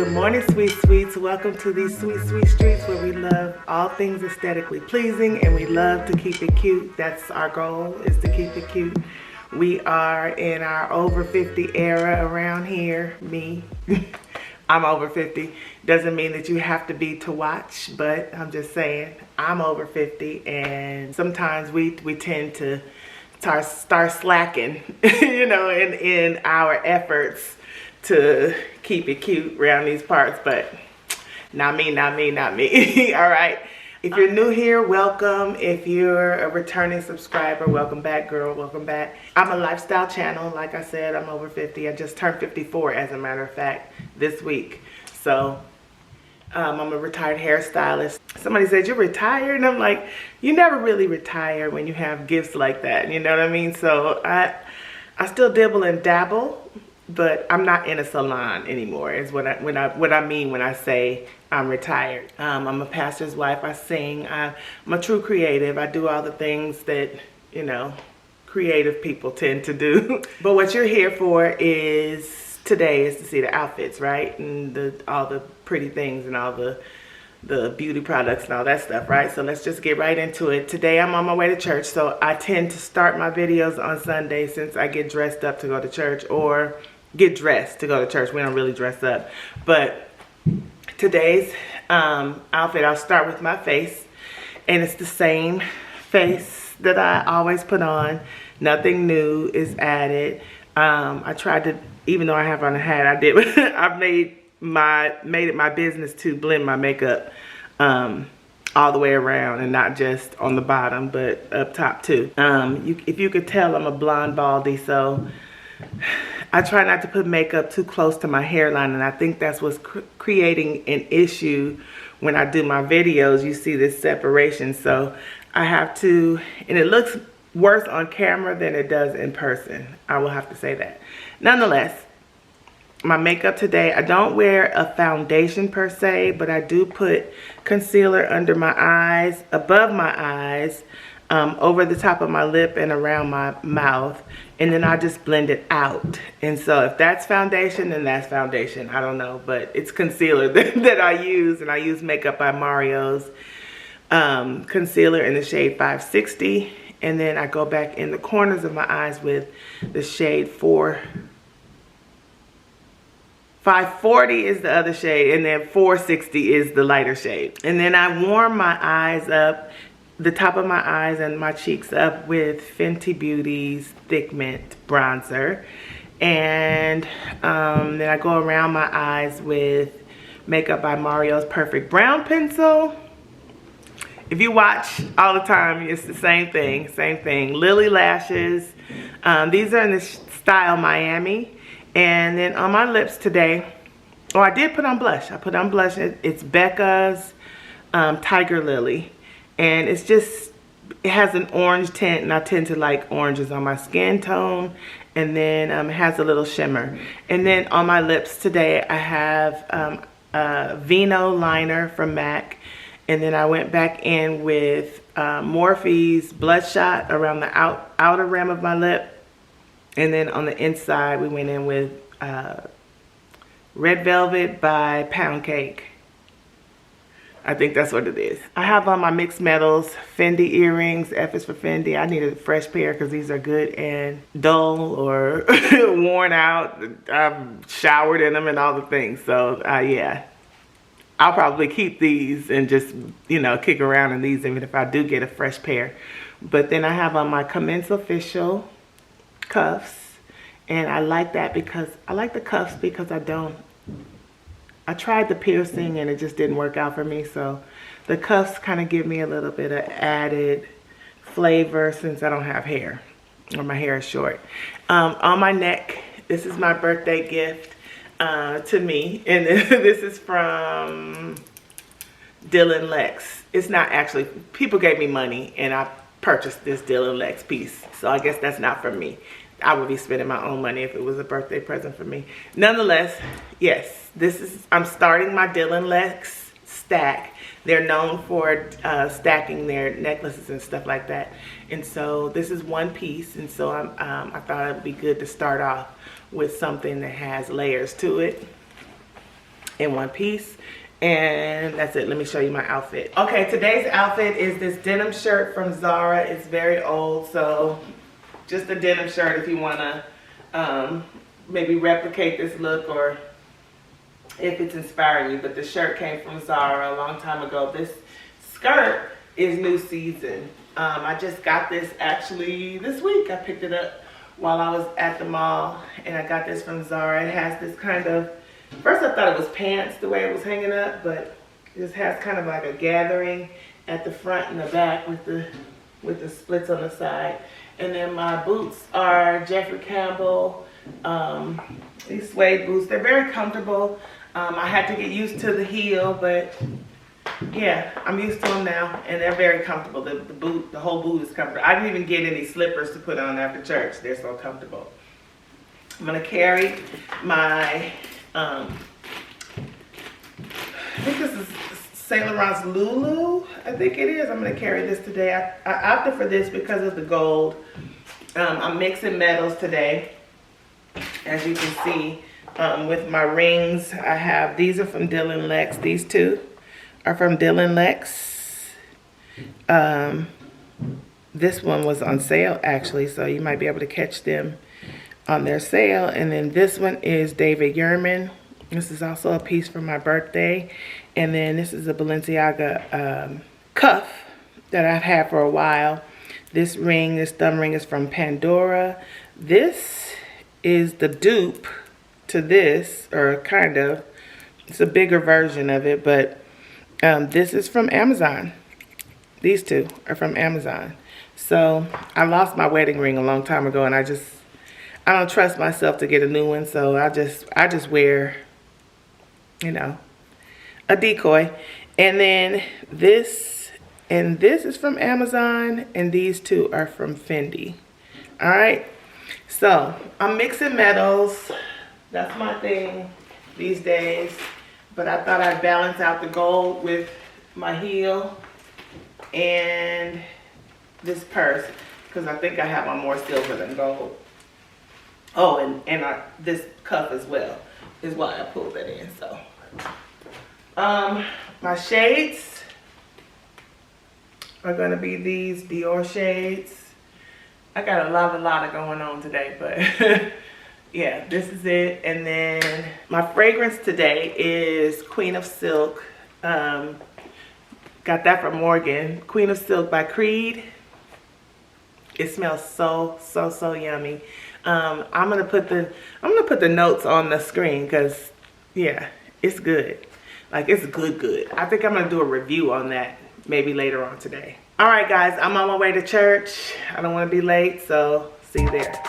Good morning, sweet sweets. Welcome to these sweet, sweet streets where we love all things aesthetically pleasing and we love to keep it cute. That's our goal, is to keep it cute. We are in our over 50 era around here. Me, I'm over 50. Doesn't mean that you have to be to watch, but I'm just saying I'm over 50 and sometimes we tend to start slacking, you know, in our efforts to keep it cute around these parts, but not me. All right. If you're new here, welcome. If you're a returning subscriber, welcome back, girl. Welcome back. I'm a lifestyle channel. Like I said, I'm over 50. I just turned 54, as a matter of fact, this week. So I'm a retired hairstylist. Somebody said, you're retired? And I'm like, you never really retire when you have gifts like that. You know what I mean? So I still dibble and dabble, but I'm not in a salon anymore, is what I mean when I say I'm retired. I'm a pastor's wife. I sing. I'm a true creative. I do all the things that, you know, creative people tend to do. But what you're here for today is to see the outfits, right? And all the pretty things and all the beauty products and all that stuff, right? So let's just get right into it. Today I'm on my way to church, so I tend to start my videos on Sunday since I get dressed up to go to church, or get dressed to go to church. We don't really dress up. But today's outfit, I'll start with my face, and it's the same face that I always put on. Nothing new is added. I tried to, even though I have on a hat, I've made it my business to blend my makeup all the way around and not just on the bottom, but up top too. If you could tell, I'm a blonde baldy, so I try not to put makeup too close to my hairline, and I think that's what's creating an issue when I do my videos. You see this separation, so I have to, and it looks worse on camera than it does in person. I will have to say that. Nonetheless, my makeup today, I don't wear a foundation per se, but I do put concealer under my eyes, above my eyes, over the top of my lip and around my mouth, and then I just blend it out. And so if that's foundation, then that's foundation. I don't know, but it's concealer that I use, and I use Makeup by Mario's concealer in the shade 560, and then I go back in the corners of my eyes with the shade 540 is the other shade, and then 460 is the lighter shade. And then I warm my eyes up, the top of my eyes and my cheeks up, with Fenty Beauty's Thick Mint bronzer. And then I go around my eyes with Makeup by Mario's Perfect Brown Pencil. If you watch all the time, it's the same thing. Lily lashes. These are in the style Miami. And then on my lips today, oh, I did put on blush. I put on blush. It's Becca's Tiger Lily. And it's just, it has an orange tint, and I tend to like oranges on my skin tone. And then it has a little shimmer. And then on my lips today, I have a Vino liner from MAC. And then I went back in with Morphe's Bloodshot around the outer rim of my lip. And then on the inside, we went in with Red Velvet by Pound Cake. I think that's what it is. I have on my mixed metals Fendi earrings. F is for Fendi. I need a fresh pair because these are good and dull or worn out. I've showered in them and all the things. So yeah, I'll probably keep these and just, you know, kick around in these even if I do get a fresh pair. But then I have on my Commence Official cuffs, and I like that because I like the cuffs because I tried the piercing and it just didn't work out for me, so the cuffs kind of give me a little bit of added flavor since I don't have hair, or my hair is short. On my neck, this is my birthday gift to me, and this is from DylanLex. It's not actually, people gave me money and I purchased this DylanLex piece, so I guess that's not for me. I would be spending my own money if it was a birthday present for me. Nonetheless, yes, I'm starting my DylanLex stack. They're known for stacking their necklaces and stuff like that. And so this is one piece, and so I thought it would be good to start off with something that has layers to it. in one piece. And that's it. Let me show you my outfit. Okay, today's outfit is this denim shirt from Zara. It's very old, so just a denim shirt if you want to maybe replicate this look or if it's inspiring you. But the shirt came from Zara a long time ago. This skirt is new season. I just got this actually this week. I picked it up while I was at the mall, and I got this from Zara. It has this kind of, first I thought it was pants the way it was hanging up, but this has kind of like a gathering at the front and the back with the splits on the side. And then my boots are Jeffrey Campbell, these suede boots. They're very comfortable. I had to get used to the heel, but yeah, I'm used to them now, and they're very comfortable. The whole boot is comfortable. I didn't even get any slippers to put on after church. They're so comfortable. I'm gonna carry my, I think this is Saint Laurent's Lulu. I think it is. I'm gonna carry this today. I opted for this because of the gold. I'm mixing metals today, as you can see. With my rings, I have, these are from DylanLex. These two are from DylanLex. This one was on sale actually, so you might be able to catch them on their sale. And then this one is David Yurman. This is also a piece for my birthday. And then this is a Balenciaga cuff that I've had for a while. This ring, this thumb ring, is from Pandora. This is the dupe to this, or kind of. It's a bigger version of it, but this is from Amazon. These two are from Amazon. So I lost my wedding ring a long time ago, and I don't trust myself to get a new one, so I just wear, you know, a decoy. And then this and this is from Amazon, and these two are from Fendi. All right, so I'm mixing metals. That's my thing these days. But I thought I'd balance out the gold with my heel and this purse, because I think I have on more silver than gold. Oh, and this cuff as well is why I pulled that in. So, my shades are gonna be these Dior shades. I got a lot of going on today, but yeah, this is it. And then my fragrance today is Queen of Silk. Got that from Morgan. Queen of Silk by Creed. It smells so yummy. I'm gonna put the notes on the screen because yeah, it's good. Like, it's good. I think I'm gonna do a review on that maybe later on today. All right, guys, I'm on my way to church. I don't want to be late, so see you there.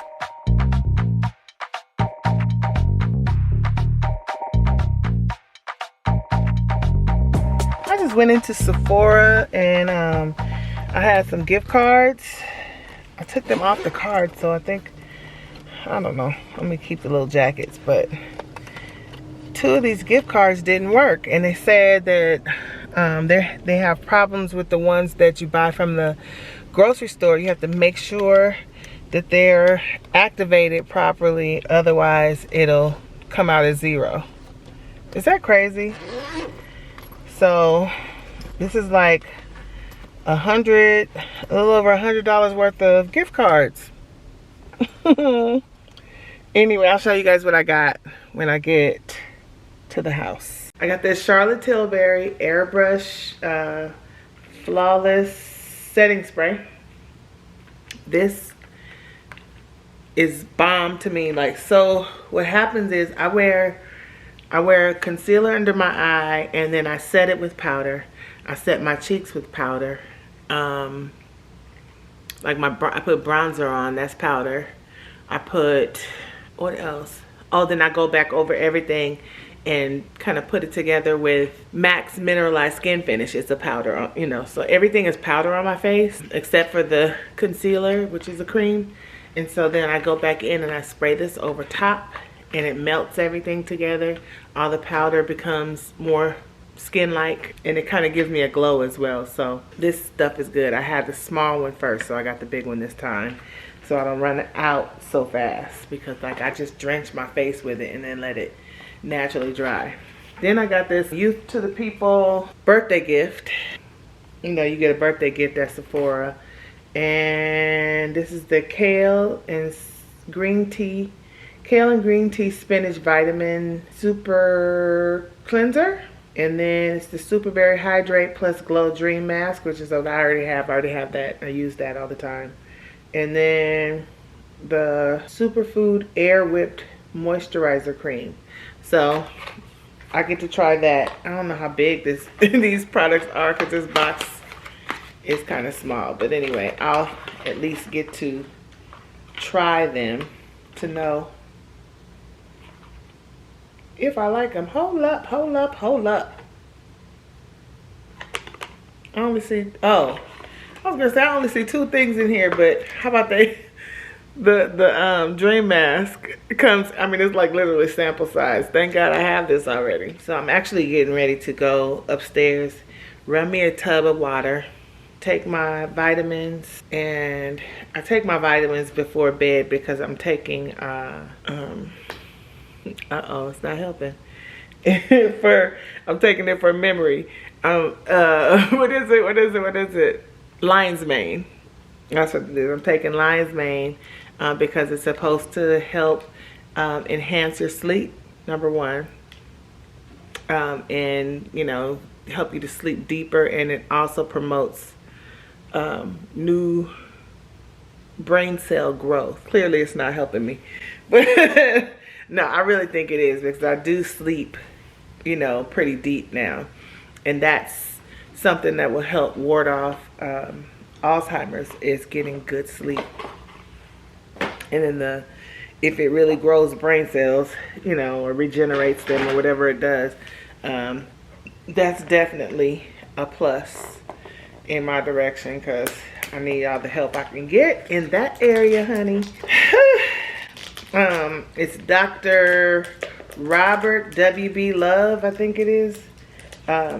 I just went into Sephora and I had some gift cards. I took them off the card, so I think, I don't know, let me keep the little jackets, but 2 of these gift cards didn't work, and they said that they have problems with the ones that you buy from the grocery store. You have to make sure that they're activated properly, otherwise it'll come out as 0. Is that crazy? So this is like a little over $100 worth of gift cards. Anyway, I'll show you guys what I got when I get to the house. I got this Charlotte Tilbury Airbrush Flawless Setting Spray. This is bomb to me. Like, so what happens is I wear concealer under my eye, and then I set it with powder. I set my cheeks with powder. Like I put bronzer on, that's powder. I put, what else? Oh, then I go back over everything and kind of put it together with Max Mineralized Skin Finish. It's a powder, you know, so everything is powder on my face except for the concealer, which is a cream. And so then I go back in and I spray this over top, and it melts everything together. All the powder becomes more skin-like, and it kind of gives me a glow as well. So this stuff is good. I had the small one first, so I got the big one this time, so I don't run out so fast, because like I just drench my face with it and then let it naturally dry. Then I got this Youth to the People birthday gift. You know, you get a birthday gift at Sephora. And this is the kale and green tea spinach vitamin super cleanser. And then it's the Super Berry Hydrate Plus Glow Dream Mask, which is what I already have. I already have that. I use that all the time. And then the Superfood Air Whipped Moisturizer Cream. So I get to try that. I don't know how big these products are because this box is kind of small. But anyway, I'll at least get to try them to know if I like them. Hold up. I only see, oh, I was gonna say I only see 2 things in here, but how about the Dream Mask comes, I mean, it's like literally sample size. Thank God I have this already. So I'm actually getting ready to go upstairs, run me a tub of water, take my vitamins, and I take my vitamins before bed because I'm taking, it's not helping. I'm taking it for memory. What is it? Lion's mane. That's what it is. I'm taking lion's mane because it's supposed to help enhance your sleep, number one. And, you know, help you to sleep deeper. And it also promotes new brain cell growth. Clearly it's not helping me. But no, I really think it is because I do sleep, you know, pretty deep now. And that's something that will help ward off Alzheimer's, is getting good sleep. And then if it really grows brain cells, you know, or regenerates them or whatever it does, that's definitely a plus in my direction because I need all the help I can get in that area, honey. It's Dr. Robert W.B. Love, I think it is.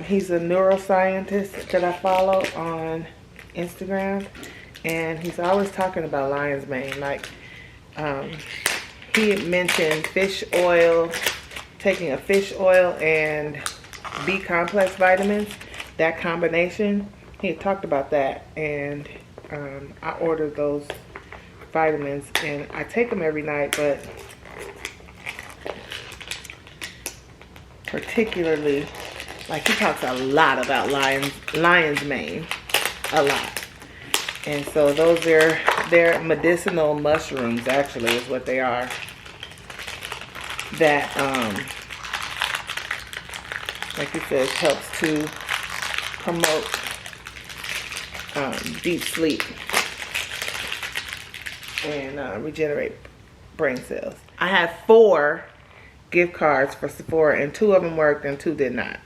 He's a neuroscientist that I follow on Instagram, and he's always talking about lion's mane. Like, he had mentioned fish oil, taking a fish oil and B complex vitamins, that combination. He had talked about that, and I ordered those vitamins, and I take them every night, but particularly, like, he talks a lot about lion's mane, a lot. And so they're medicinal mushrooms, actually, is what they are, that like it says, helps to promote deep sleep and regenerate brain cells. I have 4 gift cards for Sephora, and 2 of them worked and 2 did not.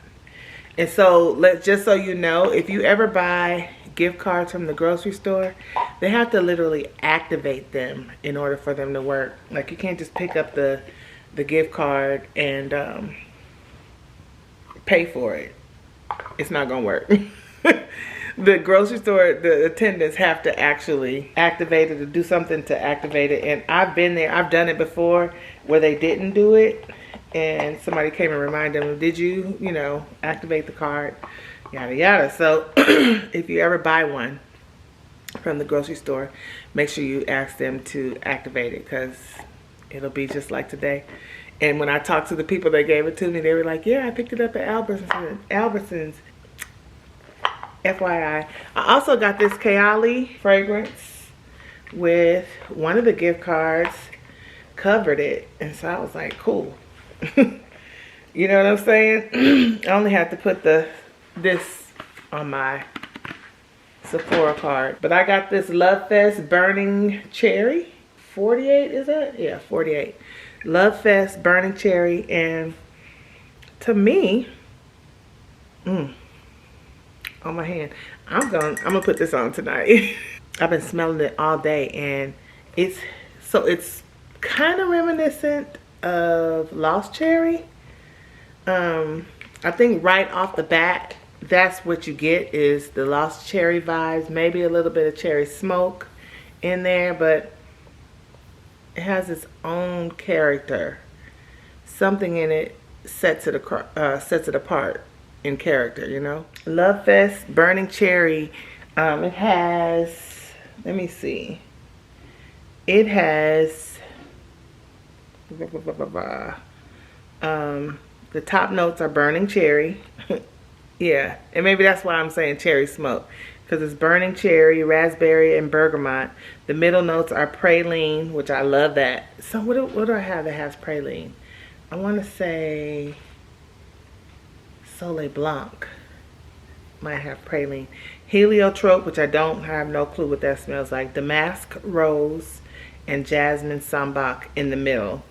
And so, just so you know, if you ever buy gift cards from the grocery store, they have to literally activate them in order for them to work. Like, you can't just pick up the gift card and pay for it. It's not gonna work. The grocery store, the attendants have to actually activate it or do something to activate it. And I've been there, I've done it before where they didn't do it. And somebody came and reminded them, did you, you know, activate the card? Yada, yada. So if you ever buy one from the grocery store, make sure you ask them to activate it because it'll be just like today. And when I talked to the people that gave it to me, they were like, yeah, I picked it up at Albertsons. FYI. I also got this Kayali fragrance with one of the gift cards covered it. And so I was like, cool. You know what I'm saying? I only have to put this on my Sephora card. But I got this Love Fest Burning Cherry. 48, is that? Yeah, 48. Love Fest Burning Cherry. And to me, on my hand, I'm gonna put this on tonight. I've been smelling it all day, and it's kind of reminiscent of Lost Cherry. I think right off the bat, that's what you get, is the Lost Cherry vibes, maybe a little bit of cherry smoke in there, but it has its own character, something in it, sets it apart in character, you know. Love Fest Burning Cherry. It has, let me see. It has the top notes are burning cherry. Yeah, and maybe that's why I'm saying cherry smoke, because it's burning cherry, raspberry, and bergamot. The middle notes are praline, which I love that. So what do I have that has praline? I want to say Soleil Blanc might have praline. Heliotrope, which I don't have no clue what that smells like. Damask Rose and Jasmine Sambac in the middle.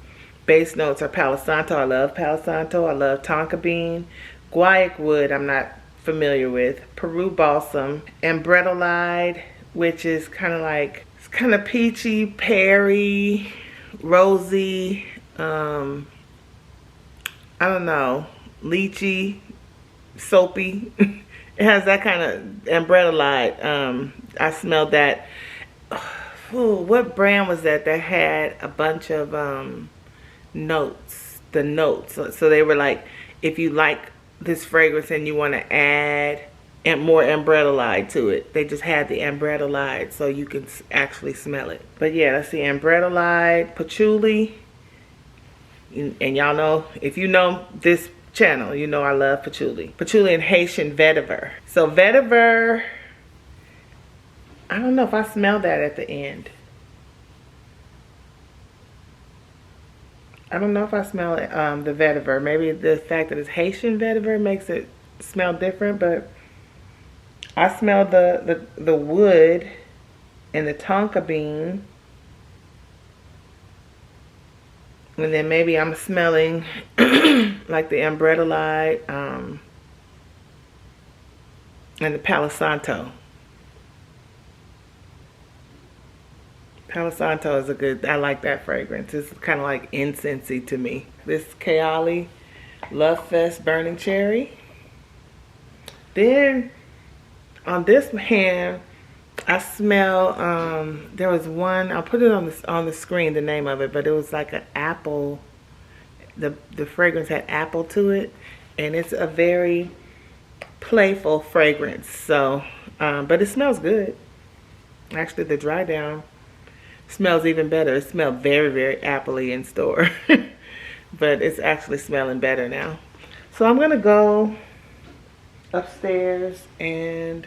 Base notes are Palo Santo. I love Palo Santo. I love Tonka Bean. Guaiac Wood, I'm not familiar with. Peru Balsam. Ambretolide, which is kind of like, it's kind of peachy, peary, rosy, I don't know, lychee, soapy. It has that kind of Ambretolide. I smelled that. Ooh, what brand was that had a bunch of notes? The notes. So they were like, if you like this fragrance and you want to add more Ambretolide to it, they just had the Ambretolide so you can actually smell it. But yeah, let's see. Ambretolide, patchouli. And y'all know, if you know this channel, you know I love patchouli. Patchouli and Haitian vetiver. So vetiver, I don't know if I smell that at the end. I don't know if I smell it, the vetiver. Maybe the fact that it's Haitian vetiver makes it smell different, but I smell the wood and the tonka bean. And then maybe I'm smelling like the Ambretolide and the Palo Santo. Palo Santo is a good, I like that fragrance. It's kind of like incensey to me. This Kayali Love Fest Burning Cherry. Then on this hand, I smell, there was one, I'll put it on the screen, the name of it, but it was like an apple. The fragrance had apple to it, and it's a very playful fragrance. So, but it smells good. Actually, the dry down smells even better. It smelled very, very appley in store. But it's actually smelling better now. So I'm going to go upstairs and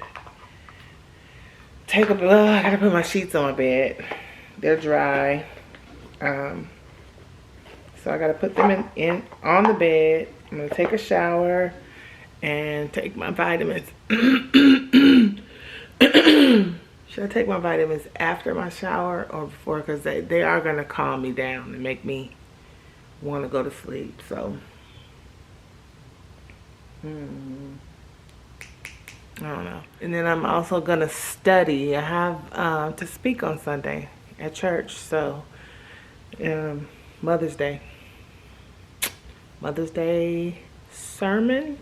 take a, I gotta put my sheets on my bed. They're dry. So I gotta put them in on the bed. I'm gonna take a shower and take my vitamins. Should I take my vitamins after my shower or before? Because they are gonna calm me down and make me want to go to sleep. So I don't know. And then I'm also gonna study. I have to speak on Sunday at church. So Mother's Day sermon.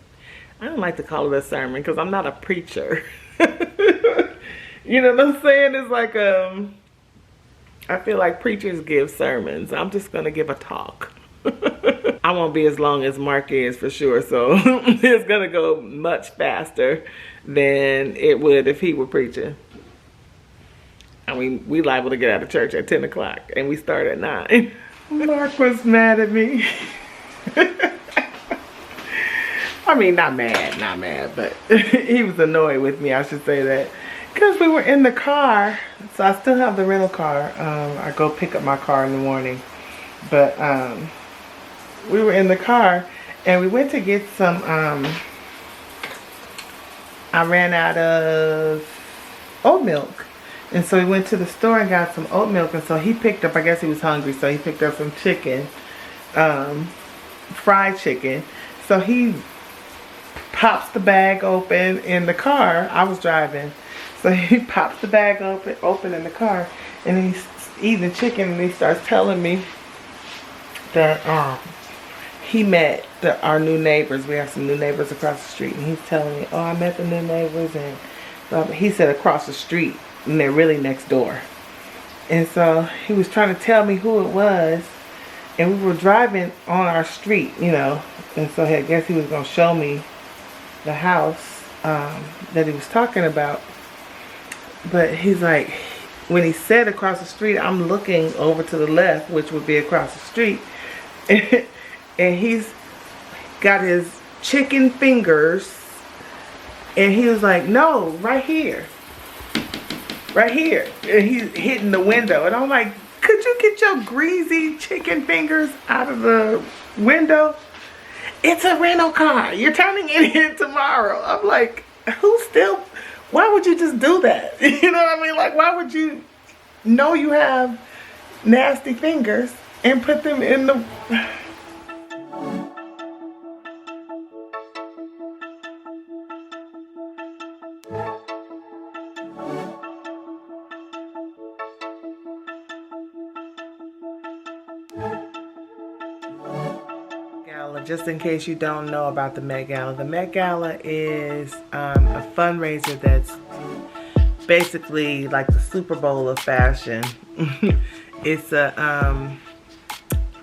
I don't like to call it a sermon because I'm not a preacher. You know what I'm saying? It's like I feel like preachers give sermons. I'm just gonna give a talk. I won't be as long as Mark is for sure, so it's gonna go much faster than it would if he were preaching. I mean, we liable to get out of church at 10 o'clock and we start at 9. Mark was mad at me. I mean, not mad, but he was annoyed with me, I should say that. Because we were in the car, so I still have the rental car. I go pick up my car in the morning. But we were in the car and we went to get some, I ran out of oat milk. And so we went to the store and got some oat milk. And so he picked up, I guess he was hungry, so he picked up some chicken, fried chicken. So he pops the bag open in the car. I was driving. So he pops the bag open in the car, and he's eating the chicken, and he starts telling me that he met our new neighbors. We have some new neighbors across the street, and he's telling me, oh, I met the new neighbors, and he said across the street, and they're really next door. And so he was trying to tell me who it was, And we were driving on our street, you know, and so I guess he was gonna show me the house that he was talking about. But he's like, when he said across the street, I'm looking over to the left, which would be across the street, and he's got his chicken fingers, and he was like, no, right here, right here, and he's hitting the window, and I'm like, could you get your greasy chicken fingers out of the window? It's a rental car. You're turning it in tomorrow. I'm like, why would you just do that? You know what I mean? Like, why would you know you have nasty fingers and put them in the... Gala, just in case you don't know about the Met Gala. The Met Gala is a fundraiser that's basically like the Super Bowl of fashion. It's a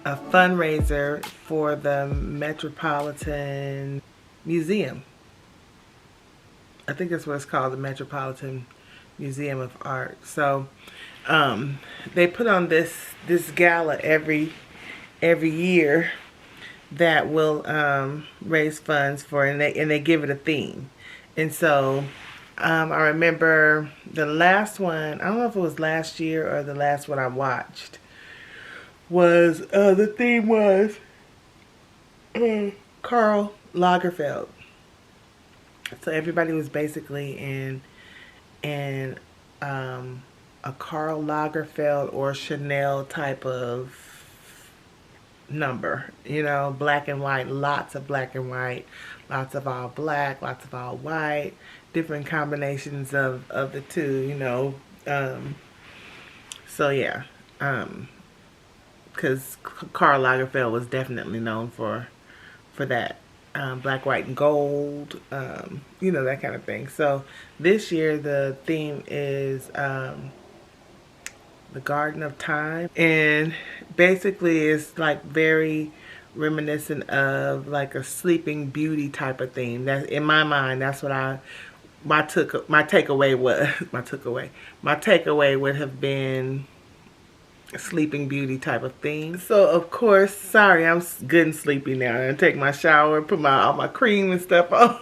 fundraiser for the Metropolitan Museum. I think that's what it's called, the Metropolitan Museum of Art. So they put on this gala every year that will raise funds for, and they give it a theme. And so I remember the last one, I don't know if it was last year or the last one I watched, was the theme was Karl Lagerfeld. So everybody was basically in a Karl Lagerfeld or Chanel type of number, you know, black and white, lots of black and white, lots of all black, lots of all white, different combinations of the two, you know. So yeah, because Karl Lagerfeld was definitely known for that. Black, white, and gold, you know, that kind of thing. So this year the theme is the Garden of Time, and basically it's like very reminiscent of like a Sleeping Beauty type of theme. That, in my mind, that's what my takeaway would have been Sleeping Beauty type of thing. So of course, sorry, I'm good and sleepy now. I take my shower, put all my cream and stuff on.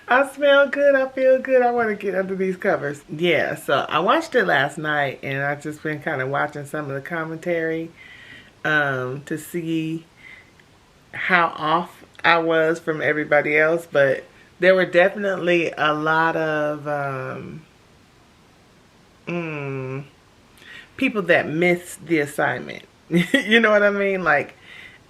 I smell good, I feel good, I want to get under these covers. Yeah, so I watched it last night, and I've just been kind of watching some of the commentary to see how off I was from everybody else, but there were definitely a lot of people that missed the assignment. You know what I mean? Like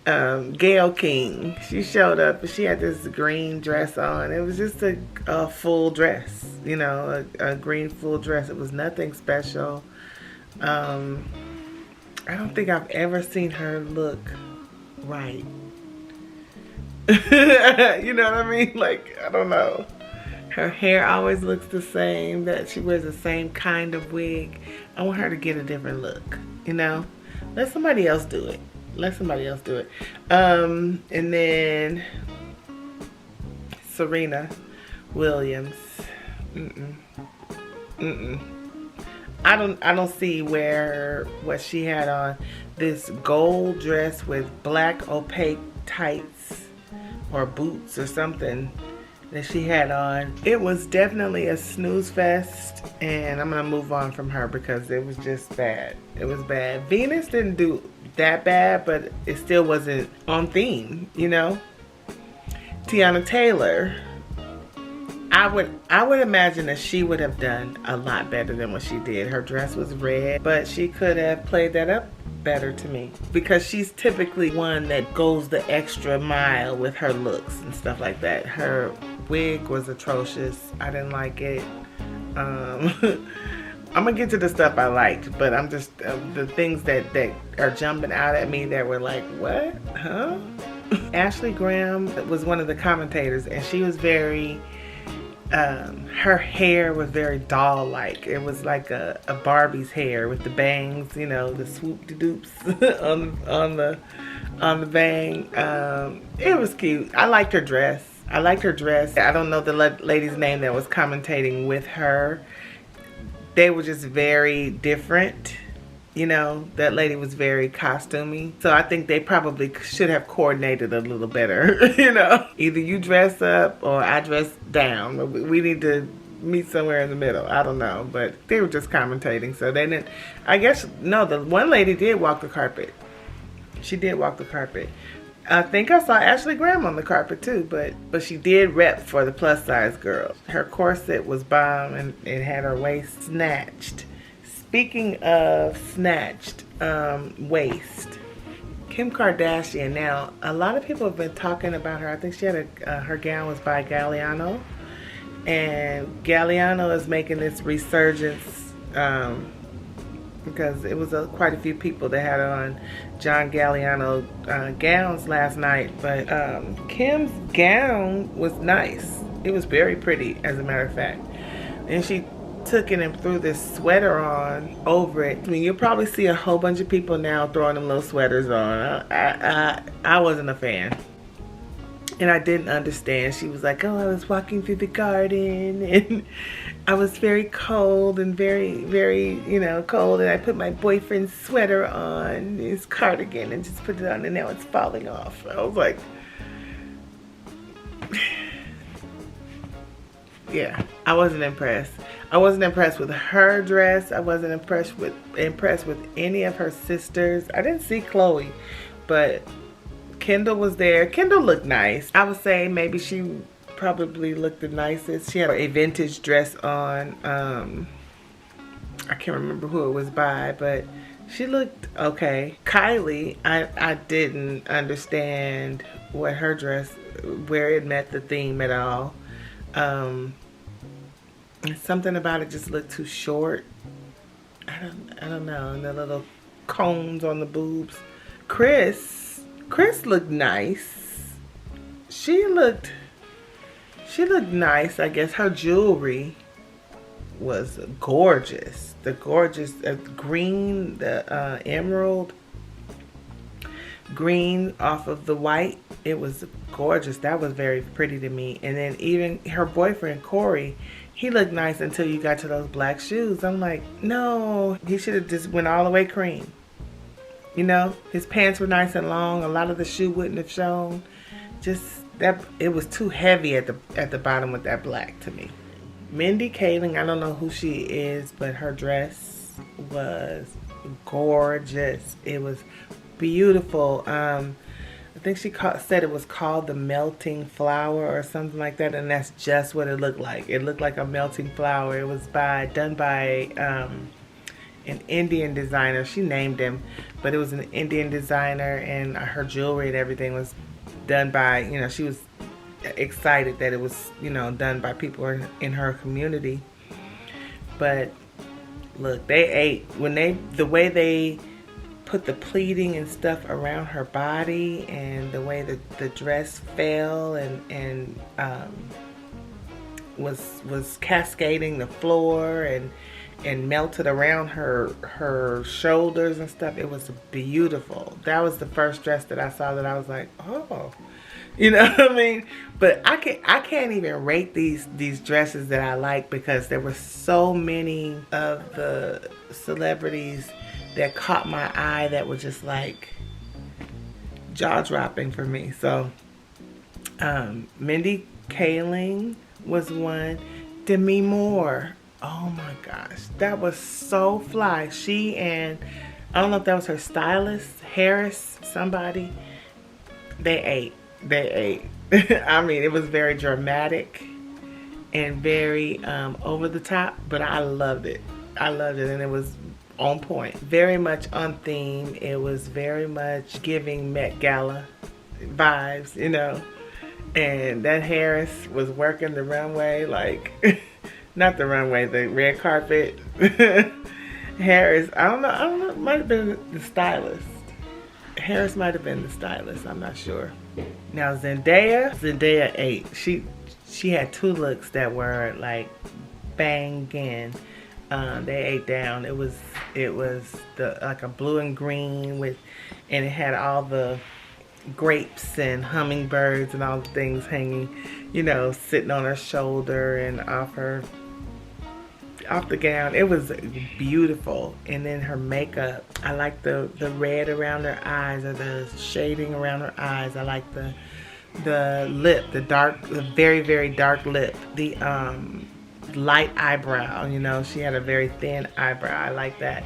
Gayle King, she showed up and she had this green dress on. It was just a full dress, you know, a green full dress. It was nothing special. I don't think I've ever seen her look right. You know what I mean? Like, I don't know. Her hair always looks the same, that she wears the same kind of wig. I want her to get a different look, you know? Let somebody else do it. Let somebody else do it. And then Serena Williams. I don't see what she had on, this gold dress with black opaque tights or boots or something that she had on. It was definitely a snooze fest, and I'm gonna move on from her because it was just bad. It was bad. Venus didn't do that bad, but it still wasn't on theme, you know. Tiana Taylor, I would imagine that she would have done a lot better than what she did. Her dress was red, but she could have played that up better to me, because she's typically one that goes the extra mile with her looks and stuff like that. Her wig was atrocious. I didn't like it. I'm gonna get to the stuff I liked, but I'm just the things that are jumping out at me that were like, what? Huh? Ashley Graham was one of the commentators, and she was very her hair was very doll-like. It was like a Barbie's hair with the bangs, you know, the swoop-de-doops on the bang. It was cute. I liked her dress. I don't know the lady's name that was commentating with her. They were just very different. You know, that lady was very costumey. So I think they probably should have coordinated a little better, you know. Either you dress up or I dress down. We need to meet somewhere in the middle. I don't know. But they were just commentating. So they didn't, I guess, no, the one lady did walk the carpet. She did walk the carpet. I think I saw Ashley Graham on the carpet too, but she did rep for the plus size girls. Her corset was bomb and it had her waist snatched. Speaking of snatched waist, Kim Kardashian. Now, a lot of people have been talking about her. I think she had her gown was by Galliano, and Galliano is making this resurgence because it was quite a few people that had on John Galliano gowns last night. But Kim's gown was nice. It was very pretty, as a matter of fact, and she took it and threw this sweater on over it. I mean, you'll probably see a whole bunch of people now throwing them little sweaters on. I wasn't a fan. And I didn't understand. She was like, oh, I was walking through the garden and I was very cold and very, very, you know, cold. And I put my boyfriend's sweater on, his cardigan, and just put it on, and now it's falling off. I was like, yeah, I wasn't impressed. I wasn't impressed with her dress. I wasn't impressed with any of her sisters. I didn't see Chloe, but Kendall was there. Kendall looked nice. I would say maybe she probably looked the nicest. She had a vintage dress on. I can't remember who it was by, but she looked okay. Kylie, I didn't understand what her dress, where it met the theme at all. Something about it just looked too short. I don't know. And the little cones on the boobs. Chris looked nice. She looked nice. I guess her jewelry was gorgeous. The gorgeous green, the emerald green off of the white. It was gorgeous. That was very pretty to me. And then even her boyfriend Corey, he looked nice until you got to those black shoes. I'm like, no, he should have just went all the way cream. You know, his pants were nice and long. A lot of the shoe wouldn't have shown. Just that, it was too heavy at the bottom with that black to me. Mindy Kaling, I don't know who she is, but her dress was gorgeous. It was beautiful. I think she said it was called the melting flower or something like that, and that's just what it looked like. It looked like a melting flower. It was done by an Indian designer. She named him, but it was an Indian designer, and her jewelry and everything was done by, you know, she was excited that it was, you know, done by people in her community. But look, they ate the way they put the pleating and stuff around her body, and the way that the dress fell and was cascading the floor and melted around her shoulders and stuff. It was beautiful. That was the first dress that I saw that I was like, oh, you know what I mean? But I can't even rate these dresses that I like, because there were so many of the celebrities that caught my eye that were just like jaw-dropping for me. So Mindy Kaling was one. Demi Moore, oh my gosh, that was so fly. She and, I don't know if that was her stylist, Harris, somebody, they ate. I mean, it was very dramatic and very over the top, but I loved it. And it was on point, very much on theme. It was very much giving Met Gala vibes, you know. And that Harris was working the runway, like, not the runway, the red carpet. Harris, I don't know, it might have been the stylist. Harris might have been the stylist, I'm not sure. Now Zendaya ate. she had two looks that were like banging. They ate down. It was the like a blue and green with, and it had all the grapes and hummingbirds and all the things hanging, you know, sitting on her shoulder and off the gown. It was beautiful. And then her makeup, I like the red around her eyes, or the shading around her eyes. I like the lip, the very, very dark lip, the light eyebrow. You know, she had a very thin eyebrow. I like that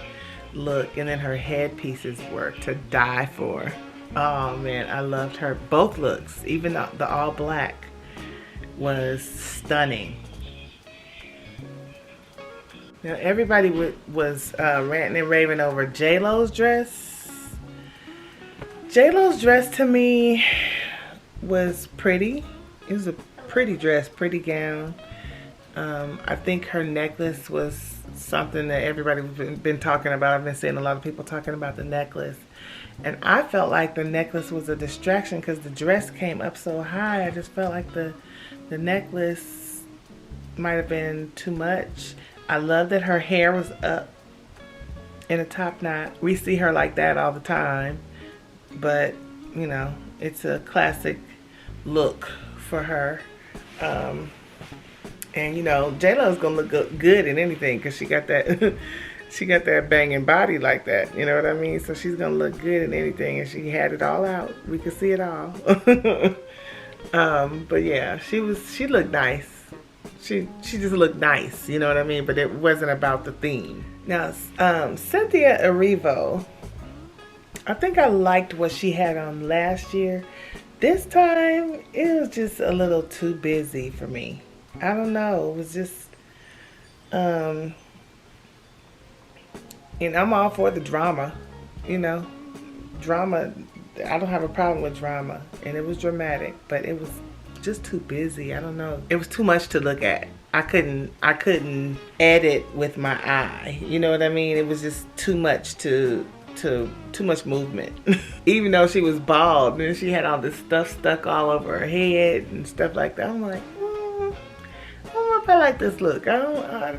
look. And then her headpieces were to die for. Oh man, I loved her both looks. Even the all black was stunning. Now everybody was ranting and raving over J-Lo's dress. J-Lo's dress to me was pretty. It was a pretty dress, pretty gown. I think her necklace was something that everybody's been talking about. I've been seeing a lot of people talking about the necklace. And I felt like the necklace was a distraction because the dress came up so high. I just felt like the necklace might have been too much. I love that her hair was up in a top knot. We see her like that all the time. But, you know, it's a classic look for her. And, you know, J-Lo's going to look good in anything because she got that... She got that banging body like that, you know what I mean? So she's gonna look good in anything, and she had it all out. We could see it all. But yeah, she looked nice. She just looked nice, you know what I mean? But it wasn't about the theme. Now, Cynthia Erivo, I think I liked what she had on last year. This time, it was just a little too busy for me. I don't know. It was just, and I'm all for the drama, you know. Drama, I don't have a problem with drama. And it was dramatic, but it was just too busy. I don't know. It was too much to look at. I couldn't edit with my eye. You know what I mean? It was just too much too much movement. Even though she was bald and she had all this stuff stuck all over her head and stuff like that. I'm like, I don't know if I like this look. I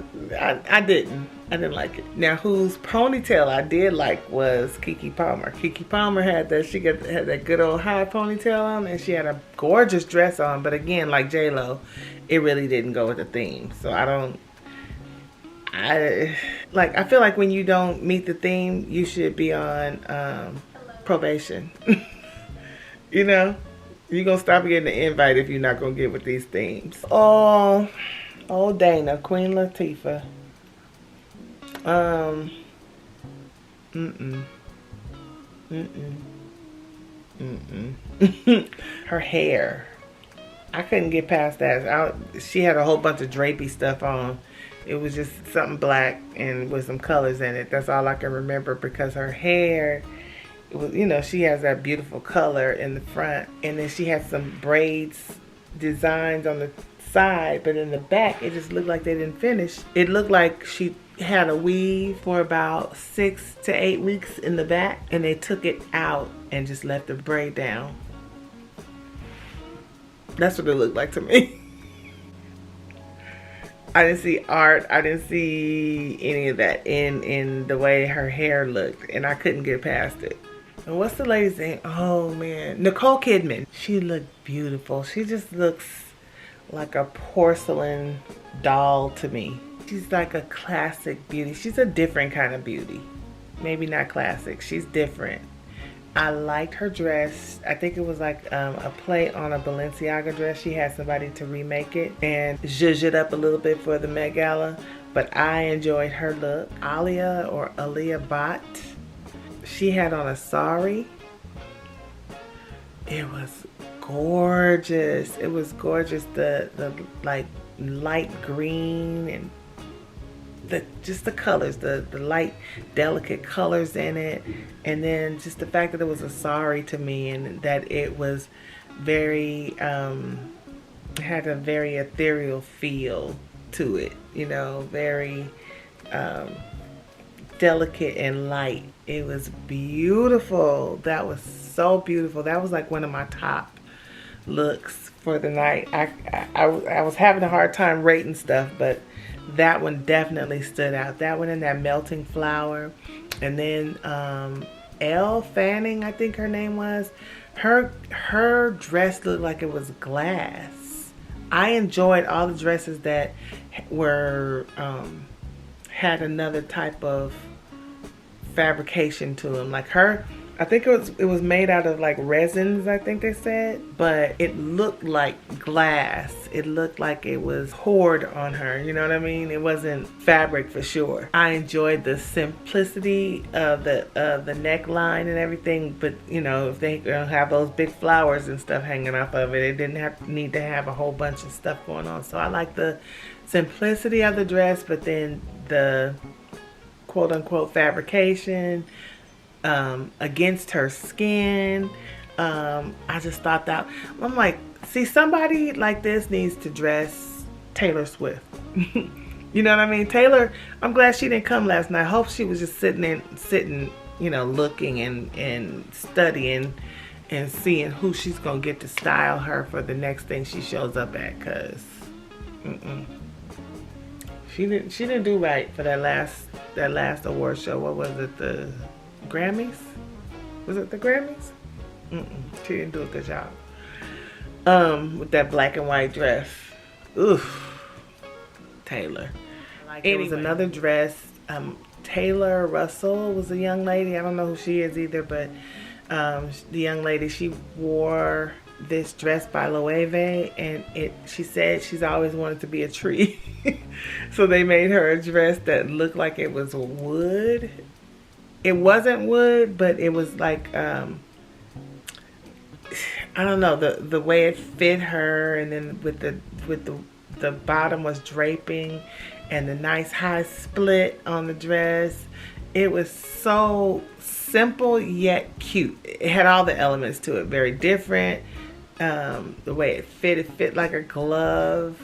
didn't like it. Now, whose ponytail I did like was Keke Palmer. Keke Palmer had that good old high ponytail on, and she had a gorgeous dress on. But again, like J-Lo, it really didn't go with the theme. So I feel like when you don't meet the theme, you should be on probation. You know? You're going to stop getting the invite if you're not going to get with these themes. Oh, Dana, Queen Latifah. Her hair. I couldn't get past that. She had a whole bunch of drapey stuff on. It was just something black and with some colors in it. That's all I can remember because her hair... It was, you know, she has that beautiful color in the front, and then she has some braids designs on the side, but in the back it just looked like they didn't finish. It looked like she had a weave for about 6 to 8 weeks in the back, and they took it out and just left the braid down. That's what it looked like to me. I didn't see art. I didn't see any of that in the way her hair looked, and I couldn't get past it. And what's the lady's name? Oh man, Nicole Kidman. She looked beautiful. She just looks like a porcelain doll to me. She's like a classic beauty. She's a different kind of beauty. Maybe not classic. She's different. I liked her dress. I think it was like a play on a Balenciaga dress. She had somebody to remake it and zhuzh it up a little bit for the Met Gala. But I enjoyed her look. Aaliyah Bhatt. She had on a sari. It was gorgeous. It was gorgeous. The like light green and just the colors, the light delicate colors in it, and then just the fact that it was a sari to me, and that it was very had a very ethereal feel to it, you know, very delicate and light. It was beautiful. That was so beautiful. That was like one of my top looks for the night. I was having a hard time rating stuff, but that one definitely stood out. That one in that melting flower. And then Elle Fanning, I think her name was. Her dress looked like it was glass. I enjoyed all the dresses that were had another type of fabrication to them. Like her, I think it was made out of like resins, I think they said, but it looked like glass. It looked like it was poured on her, you know what I mean? It wasn't fabric for sure. I enjoyed the simplicity of the neckline and everything, but you know, if they don't have those big flowers and stuff hanging off of it, it didn't need to have a whole bunch of stuff going on. So I like the simplicity of the dress, but then the quote unquote fabrication against her skin. I just thought that, I'm like, see, somebody like this needs to dress Taylor Swift. You know what I mean? Taylor, I'm glad she didn't come last night. I hope she was just sitting, you know, looking and studying and seeing who she's gonna get to style her for the next thing she shows up at, cause she didn't do right for that last award show. What was it? The Grammys? Was it the Grammys? She didn't do a good job. With that black and white dress. Oof. Taylor. It was another dress. Taylor Russell was a young lady. I don't know who she is either, but the young lady, she wore this dress by Loewe, and she said she's always wanted to be a tree. So they made her a dress that looked like it was wood. It wasn't wood, but it was like I don't know, the way it fit her, and then with the bottom was draping and the nice high split on the dress. It was so simple yet cute. It had all the elements to it, very different. The way it fit like a glove.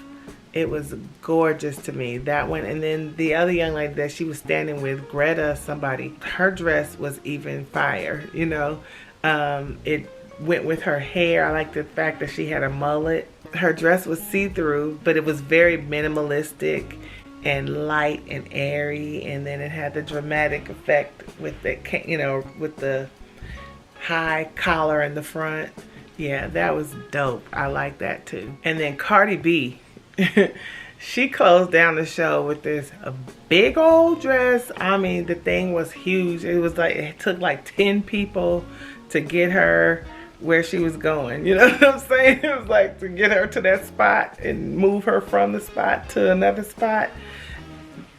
It was gorgeous to me, that one. And then the other young lady that she was standing with, Greta somebody, her dress was even fire, you know. It went with her hair. I like the fact that she had a mullet. Her dress was see-through, but it was very minimalistic and light and airy, and then it had the dramatic effect with the, you know, with the high collar in the front. Yeah, that was dope. I like that too. And then Cardi B, she closed down the show with this big old dress. I mean, the thing was huge. It was like, it took like 10 people to get her where she was going. You know what I'm saying? It was like to get her to that spot and move her from the spot to another spot.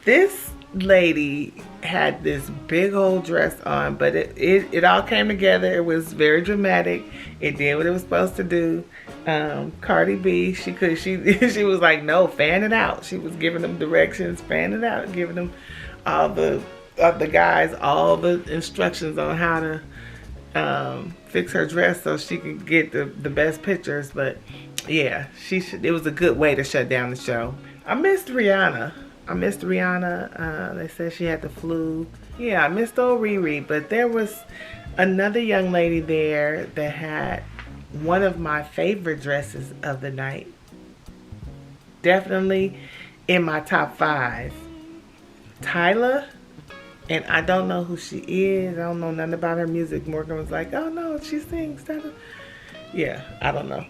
This lady had this big old dress on, but it all came together. It was very dramatic. It did what it was supposed to do. Cardi B, she was like, no, fan it out. She was giving them directions, fan it out, giving them all the guys all the instructions on how to fix her dress so she could get the best pictures. But yeah, it was a good way to shut down the show. I missed Rihanna. They said she had the flu. Yeah, I missed old Riri, but there was another young lady there that had one of my favorite dresses of the night. Definitely in my top 5. Tyla, and I don't know who she is. I don't know nothing about her music. Morgan was like, oh no, she sings. Yeah, I don't know.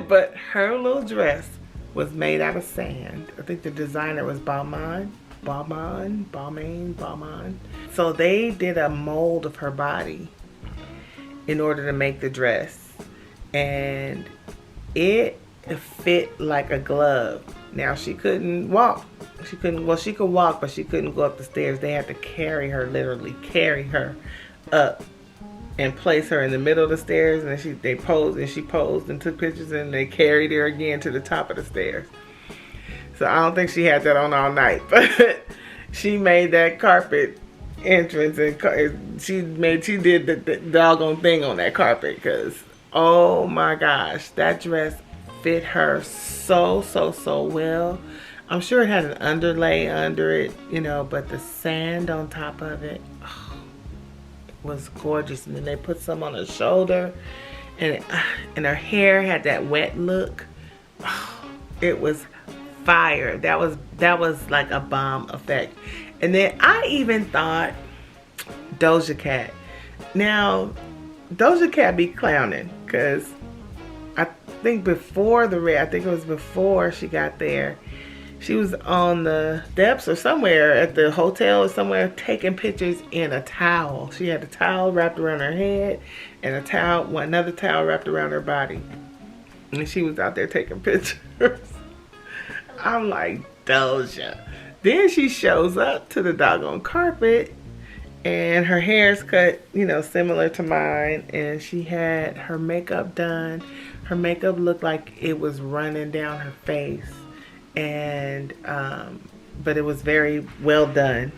But her little dress was made out of sand. I think the designer was Balmain. So they did a mold of her body in order to make the dress. And it fit like a glove. Now she couldn't walk. She could walk, but she couldn't go up the stairs. They had to carry her, literally carry her up and place her in the middle of the stairs, and she posed and took pictures, and they carried her again to the top of the stairs. So I don't think she had that on all night, but she made that carpet entrance, and she did the doggone thing on that carpet, because oh my gosh, that dress fit her so well. I'm sure it had an underlay under it, you know, but the sand on top of it was gorgeous. And then they put some on her shoulder, and her hair had that wet look. It was fire. That was like a bomb effect. And then I even thought Doja Cat. Now Doja Cat be clowning, because I think before the red, I think it was before she got there, she was on the steps or somewhere at the hotel or somewhere taking pictures in a towel. She had a towel wrapped around her head and another towel wrapped around her body. And she was out there taking pictures. I'm like, Doja. Then she shows up to the doggone carpet and her hair's cut, you know, similar to mine. And she had her makeup done. Her makeup looked like it was running down her face. And but it was very well done.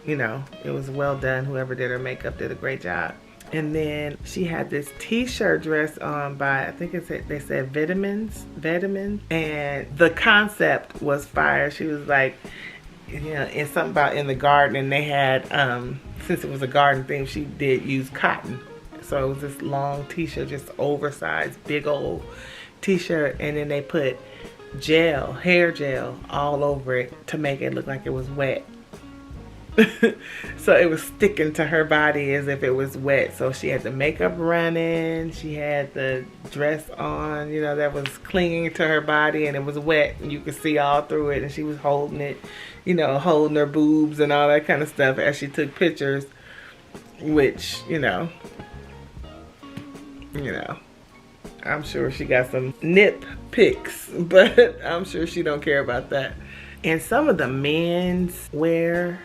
You know, it was well done. Whoever did her makeup did a great job. And then she had this t-shirt dress on by, I think they said Vitamins. And the concept was fire. She was like, you know, it's something about in the garden, and they had, since it was a garden theme, she did use cotton. So it was this long t-shirt, just oversized, big old t-shirt, and then they put hair gel all over it to make it look like it was wet. So it was sticking to her body as if it was wet. So she had the makeup running, she had the dress on, you know, that was clinging to her body, and it was wet and you could see all through it, and she was holding it, you know, holding her boobs and all that kind of stuff as she took pictures, which, you know, I'm sure she got some nip pics, but I'm sure she don't care about that. And some of the men's wear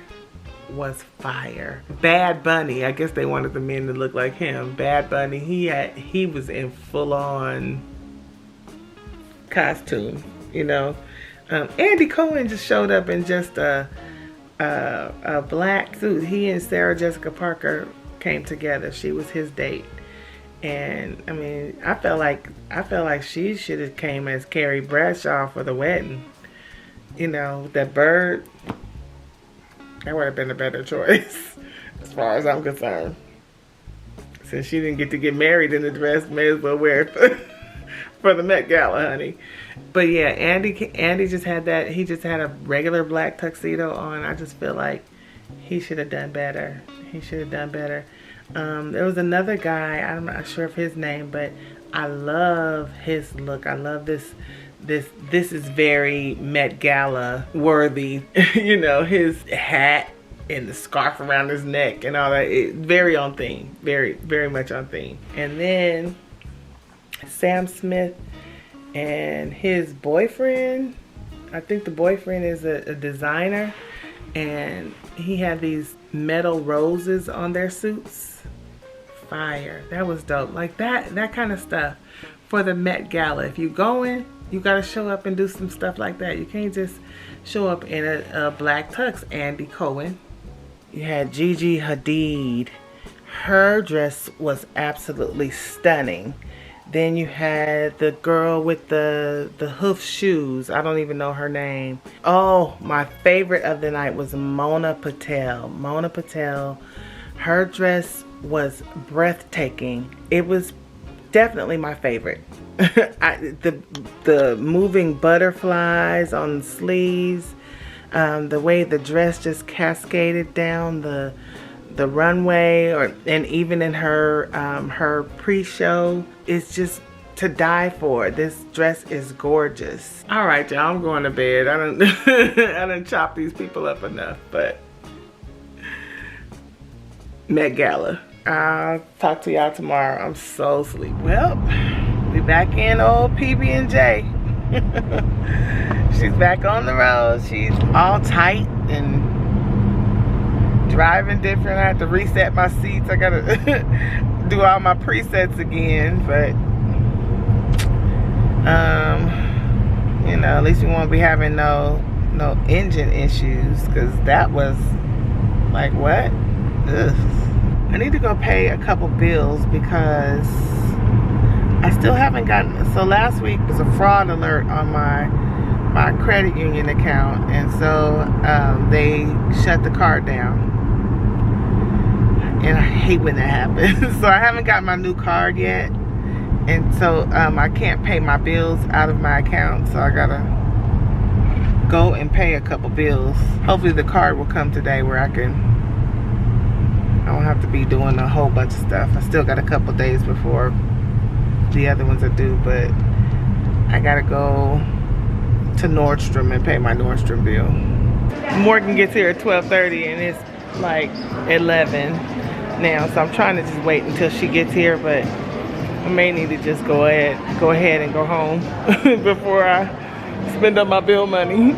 was fire. Bad Bunny, I guess they wanted the men to look like him. Bad Bunny, he was in full-on costume, you know. Andy Cohen just showed up in just a black suit. He and Sarah Jessica Parker came together. She was his date. And I mean, I felt like she should have came as Carrie Bradshaw for the wedding. You know, with that bird, that would have been a better choice as far as I'm concerned. Since she didn't get to get married in the dress, may as well wear it for the Met Gala, honey. But yeah, Andy just had that. He just had a regular black tuxedo on. I just feel like he should have done better. He should have done better. There was another guy, I'm not sure of his name, but I love his look. I love this is very Met Gala worthy. You know, his hat and the scarf around his neck and all that. Very on theme. Very, very much on theme. And then Sam Smith and his boyfriend, I think the boyfriend is a designer, and he had these metal roses on their suits. Fire. That was dope. Like that kind of stuff for the Met Gala. If you're going, you gotta show up and do some stuff like that. You can't just show up in a black tux. Andy Cohen. You had Gigi Hadid. Her dress was absolutely stunning. Then you had the girl with the hoof shoes. I don't even know her name. Oh, my favorite of the night was Mona Patel. Mona Patel, her dress was breathtaking. It was definitely my favorite. The moving butterflies on the sleeves, the way the dress just cascaded down the runway, and even in her pre-show, it's just to die for. This dress is gorgeous. All right, y'all, I'm going to bed. I done chop these people up enough, but Met Gala. I'll talk to y'all tomorrow. I'm so sleepy. Well, we back in old PB&J. She's back on the road. She's all tight and driving different. I have to reset my seats. I gotta do all my presets again, but you know, at least we won't be having no engine issues, because that was like, what? Ugh. I need to go pay a couple bills because I still haven't gotten. So last week was a fraud alert on my credit union account, and so they shut the card down. And I hate when that happens. So I haven't got my new card yet, And so I can't pay my bills out of my account, so I gotta go and pay a couple bills. Hopefully the card will come today where I don't have to be doing a whole bunch of stuff. I still got a couple days before the other ones are due, but I gotta go to Nordstrom and pay my Nordstrom bill. Morgan gets here at 12:30 and it's like 11 now, so I'm trying to just wait until she gets here, but I may need to just go ahead and go home before I spend up my bill money.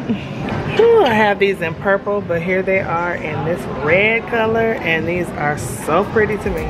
Ooh, I have these in purple, but here they are in this red color, and these are so pretty to me.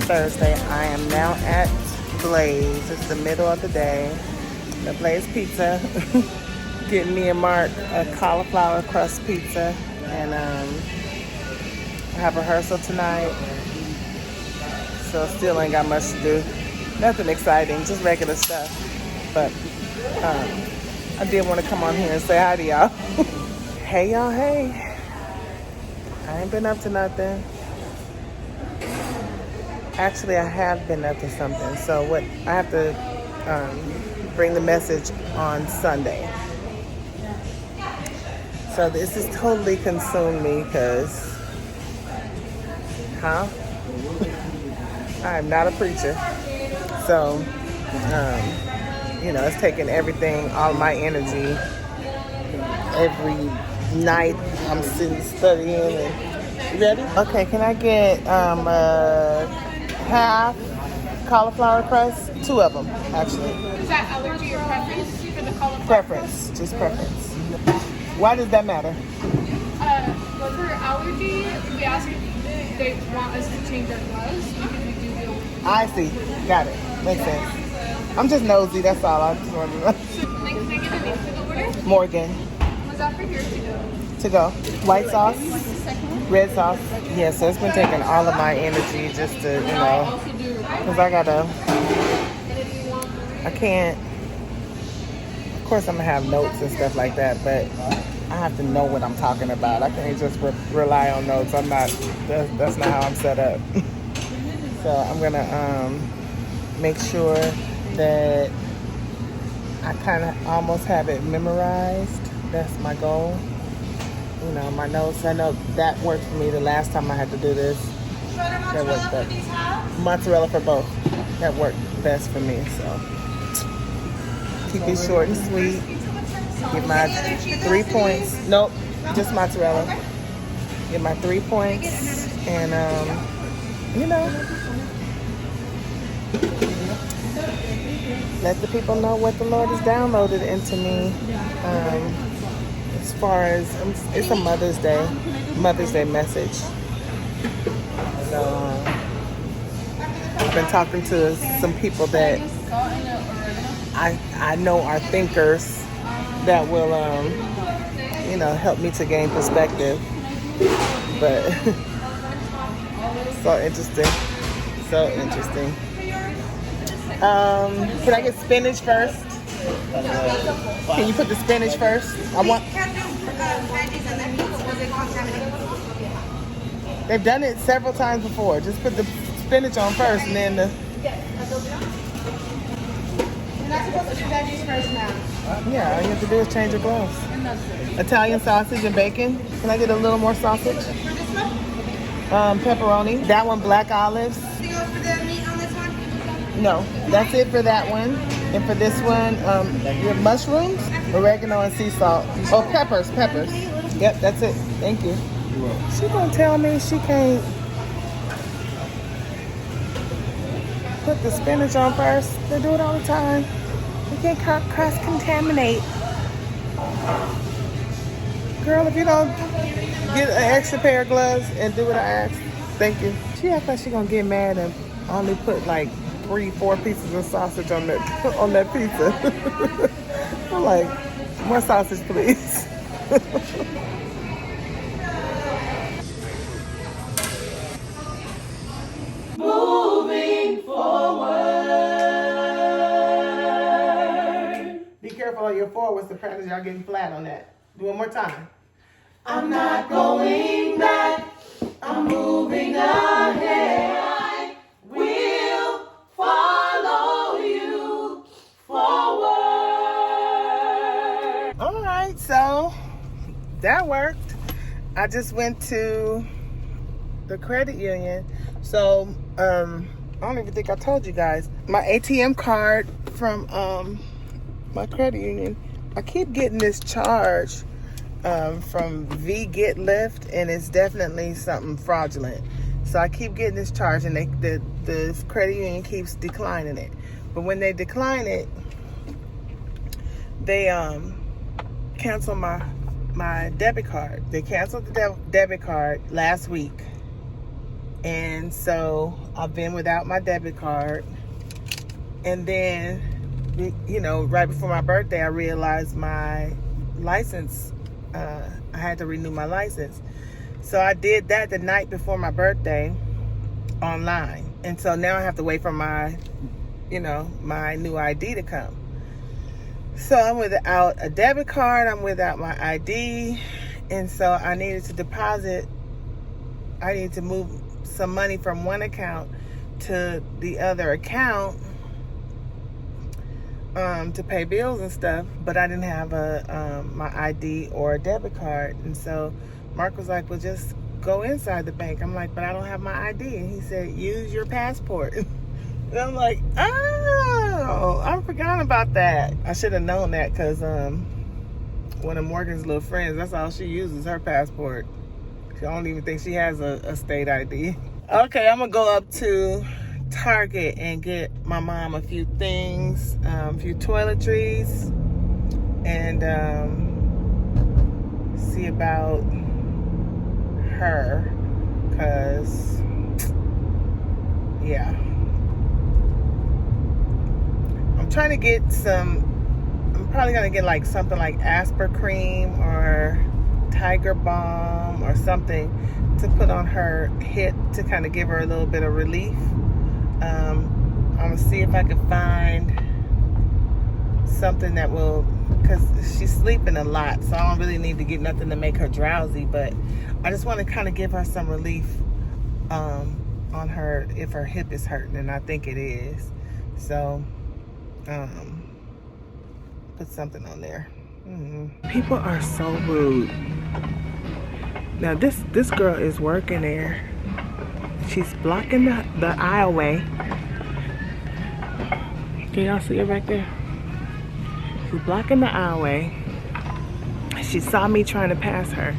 Thursday. I am now at Blaze. It's the middle of the day. The Blaze Pizza. Getting me and Mark a cauliflower crust pizza. And I have rehearsal tonight. So still ain't got much to do. Nothing exciting, just regular stuff. But I did want to come on here and say hi to y'all. Hey y'all, hey. I ain't been up to nothing. Actually, I have been up to something. So what I have to bring the message on Sunday. So this has totally consumed me because, I am not a preacher. So, you know, it's taking everything, all my energy. Every night I'm sitting studying. And, you ready? Okay, can I get half cauliflower crust? 2 of them, actually. Is that allergy or preference for the cauliflower? Preference, just preference. Why does that matter? Well, for allergy, we ask if they want us to change our gloves because we do deal with. I see. Got it. Makes sense. I'm just nosy, that's all. I just wanted to know. Can I get a name for the order? Morgan. Was that for here to go? To go. White sauce? What's the second one? Red sauce. Yeah, so it's been taking all of my energy just to, you know, because I can't, of course I'm going to have notes and stuff like that, but I have to know what I'm talking about. I can't just rely on notes. That's not how I'm set up. So I'm going to make sure that I kind of almost have it memorized. That's my goal. You know, my notes, I know that worked for me the last time I had to do this. That worked better. Mozzarella for both. That worked best for me, so. Keep it short and sweet. Get my 3 points. Nope, just mozzarella. Get my 3 points. And, you know, let the people know what the Lord has downloaded into me. As far as, it's a Mother's Day message. So, I've been talking to some people that I know are thinkers that will, you know, help me to gain perspective. But, so interesting. So interesting. Can I get spinach first? Can you put the spinach first? I want. They've done it several times before. Just put the spinach on first, and then the. You're not supposed to do veggies first now. Yeah, all you have to do is change your gloves. Italian sausage and bacon. Can I get a little more sausage? Pepperoni. That one, black olives. Do you go for the meat on this one? No, that's it for that one. And for this one, you have mushrooms, oregano, and sea salt. Oh, peppers. Yep, that's it. Thank you. She gonna tell me she can't put the spinach on first. They do it all the time. You can't cross-contaminate. Girl, if you don't get an extra pair of gloves and do what I asked, thank you. She acts like she gonna get mad and only put like 3-4 pieces of sausage on that pizza. I'm like, more sausage, please. Moving forward. Be careful on your forwards. The practice, y'all getting flat on that. Do one more time. I'm not going back. I'm moving ahead. I will follow you forward. All right, so that worked. I just went to the credit union. So I don't even think I told you guys. My ATM card from my credit union, I keep getting this charge from Get Lift, and it's definitely something fraudulent. So I keep getting this charge, and the credit union keeps declining it. But when they decline it, they cancel my debit card. They canceled the debit card last week, and so I've been without my debit card. And then, you know, right before my birthday, I realized my license. I had to renew my license. So I did that the night before my birthday online. And so now I have to wait for my new ID to come. So I'm without a debit card. I'm without my ID. And so I needed to deposit. I need to move some money from one account to the other account to pay bills and stuff, but I didn't have my ID or a debit card. And so Mark was like, well, just go inside the bank. I'm like, but I don't have my ID. And he said, use your passport. And I'm like, oh, I forgot about that. I should have known that, because one of Morgan's little friends, that's all she uses, her passport. She don't even think she has a state ID. Okay, I'm gonna go up to Target and get my mom a few things, a few toiletries, and see about her, because yeah, I'm trying to get I'm probably gonna get like something like Asper cream or Tiger Balm or something to put on her hip to kind of give her a little bit of relief. I'm gonna see if I can find something that will, because she's sleeping a lot, so I don't really need to get nothing to make her drowsy, but I just want to kind of give her some relief on her if her hip is hurting, and I think it is. So put something on there. People are so rude. Now this girl is working there. She's blocking the aisleway. Can y'all see her right there? She's blocking the aisleway. She saw me trying to pass her,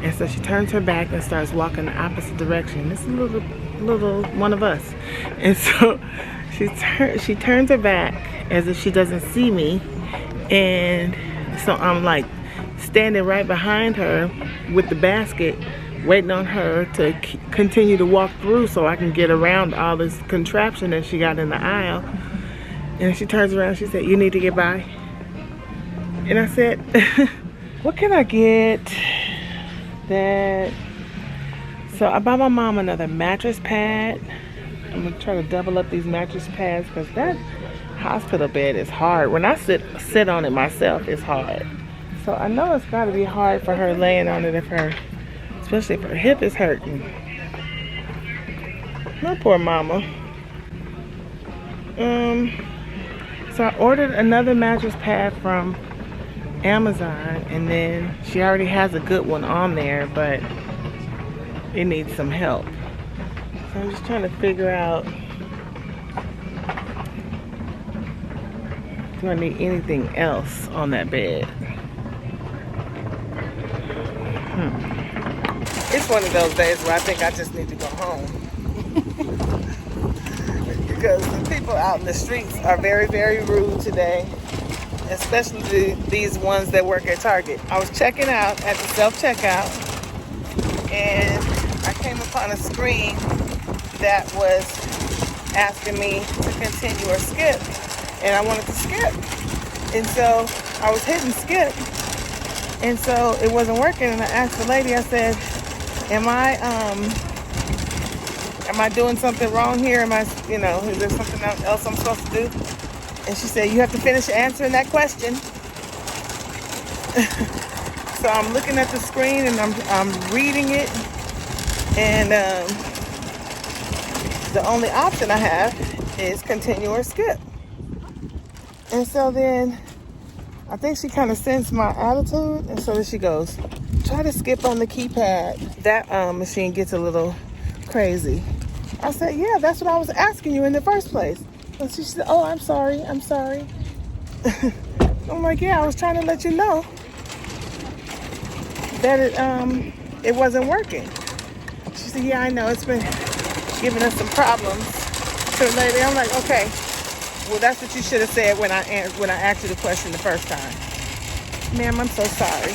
and so she turns her back and starts walking the opposite direction. This is a little one of us. And so she turns her back as if she doesn't see me, and so I'm like standing right behind her with the basket, waiting on her to continue to walk through so I can get around all this contraption that she got in the aisle. And she turns around, she said, "You need to get by." And I said, what can I get that? So I bought my mom another mattress pad. I'm gonna try to double up these mattress pads, because that hospital bed is hard. When I sit on it myself, it's hard. So I know it's gotta be hard for her laying on it, especially if her hip is hurting. My poor mama. So I ordered another mattress pad from Amazon, and then she already has a good one on there, but it needs some help. So I'm just trying to figure out Do I need anything else on that bed? It's one of those days where I think I just need to go home. Because the people out in the streets are very, very rude today. Especially these ones that work at Target. I was checking out at the self-checkout and I came upon a screen that was asking me to continue or skip, and I wanted to skip. And so I was hitting skip, and so it wasn't working, and I asked the lady, I said, am I doing something wrong here? Am I, is there something else I'm supposed to do? And she said, you have to finish answering that question. So I'm looking at the screen and I'm reading it, and the only option I have is continue or skip. And so then I think she kind of sensed my attitude, and so then she goes, try to skip on the keypad. That machine gets a little crazy. I said, yeah, that's what I was asking you in the first place. And she said, oh, I'm sorry. I'm like, yeah, I was trying to let you know that it wasn't working. She said, yeah, I know, it's been giving us some problems. So the lady, I'm like, okay, well, that's what you should have said when I asked you the question the first time. Ma'am, I'm so sorry.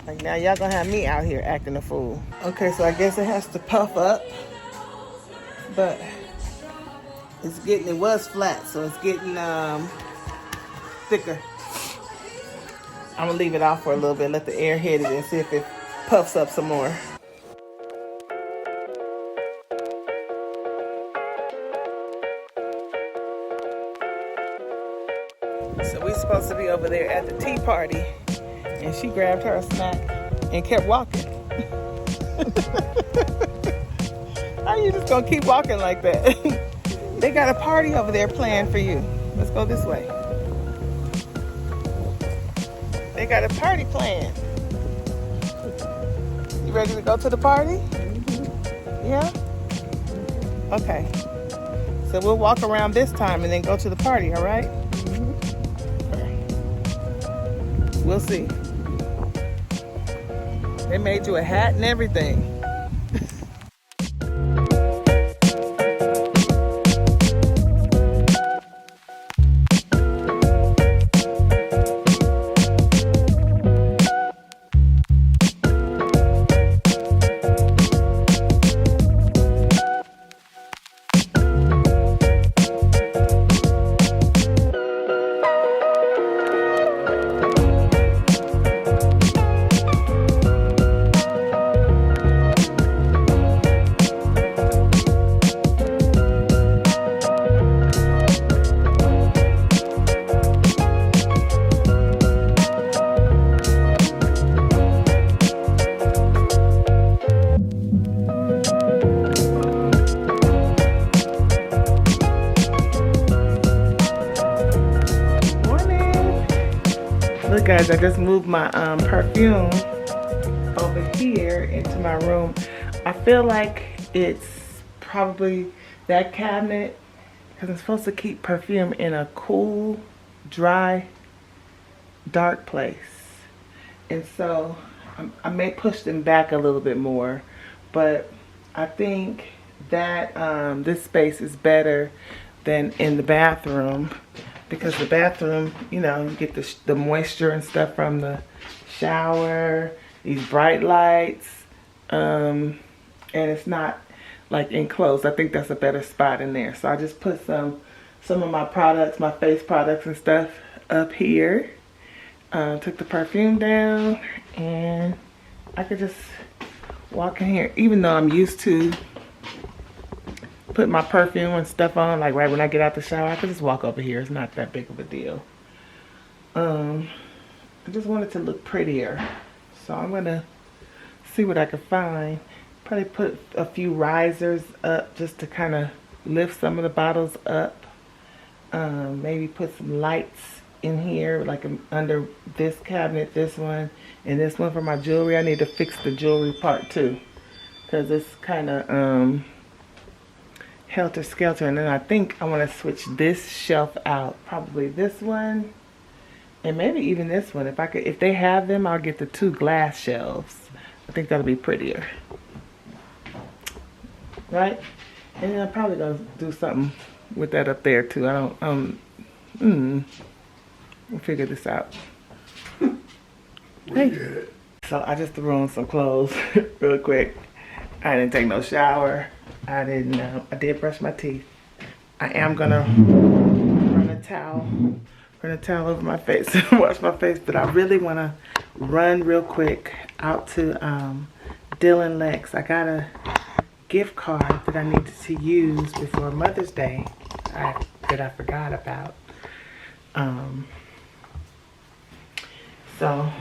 Like, now y'all gonna have me out here acting a fool. Okay, so I guess it has to puff up, but it was flat, so it's getting thicker. I'm gonna leave it off for a little bit, let the air hit it, and see if it puffs up some more. So we're supposed to be over there at the tea party, and she grabbed her a snack and kept walking. How you just gonna keep walking like that? They got a party over there planned for you. Let's go this way. They got a party planned. You ready to go to the party? Yeah? Okay. So we'll walk around this time and then go to the party, all right? Okay. We'll see. They made you a hat and everything. Look guys, I just moved my perfume over here into my room. I feel like it's probably that cabinet, because I'm supposed to keep perfume in a cool, dry, dark place. And so I may push them back a little bit more, but I think that this space is better than in the bathroom, because the bathroom, you know, you get the moisture and stuff from the shower, these bright lights, and it's not like enclosed. I think that's a better spot in there. So I just put some of my products, my face products and stuff up here. Took the perfume down, and I could just walk in here, even though I'm used to put my perfume and stuff on, like right when I get out the shower. I could just walk over here. It's not that big of a deal. I just want it to look prettier, so I'm gonna see what I can find. Probably put a few risers up just to kind of lift some of the bottles up. Maybe put some lights in here, like under this cabinet, this one, and this one for my jewelry. I need to fix the jewelry part too, because it's kind of helter-skelter. And then I think I want to switch this shelf out, probably this one And maybe even this one, if they have them, I'll get the 2 glass shelves. I think that'll be prettier. Right? And then I'm probably gonna do something with that up there too. We'll figure this out. Hey. So I just threw on some clothes real quick. I didn't take no shower. I did brush my teeth. I am gonna run a towel over my face and wash my face, but I really wanna run real quick out to DylanLex. I got a gift card that I needed to use before Mother's Day that I forgot about. So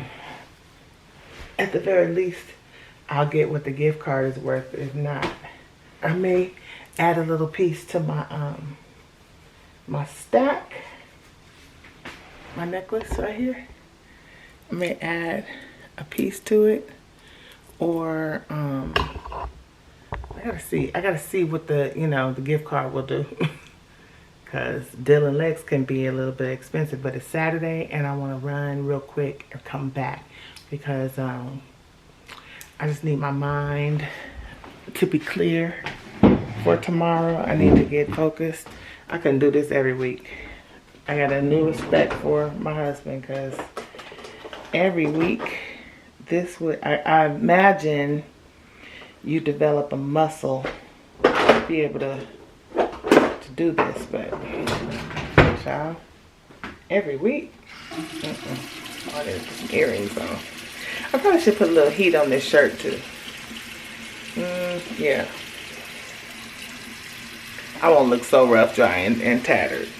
at the very least, I'll get what the gift card is worth. If not, I may add a little piece to my my stack, my necklace right here. I may add a piece to it, or I gotta see what the gift card will do. Because DylanLex can be a little bit expensive, but it's Saturday and I want to run real quick and come back because I just need my mind to be clear for tomorrow. I need to get focused. I couldn't do this every week. I got a new respect for my husband because every week I imagine you develop a muscle to be able to do this, but child, every week. Oh, there's some earrings on. I probably should put a little heat on this shirt too. Yeah. I won't look so rough, dry, and tattered.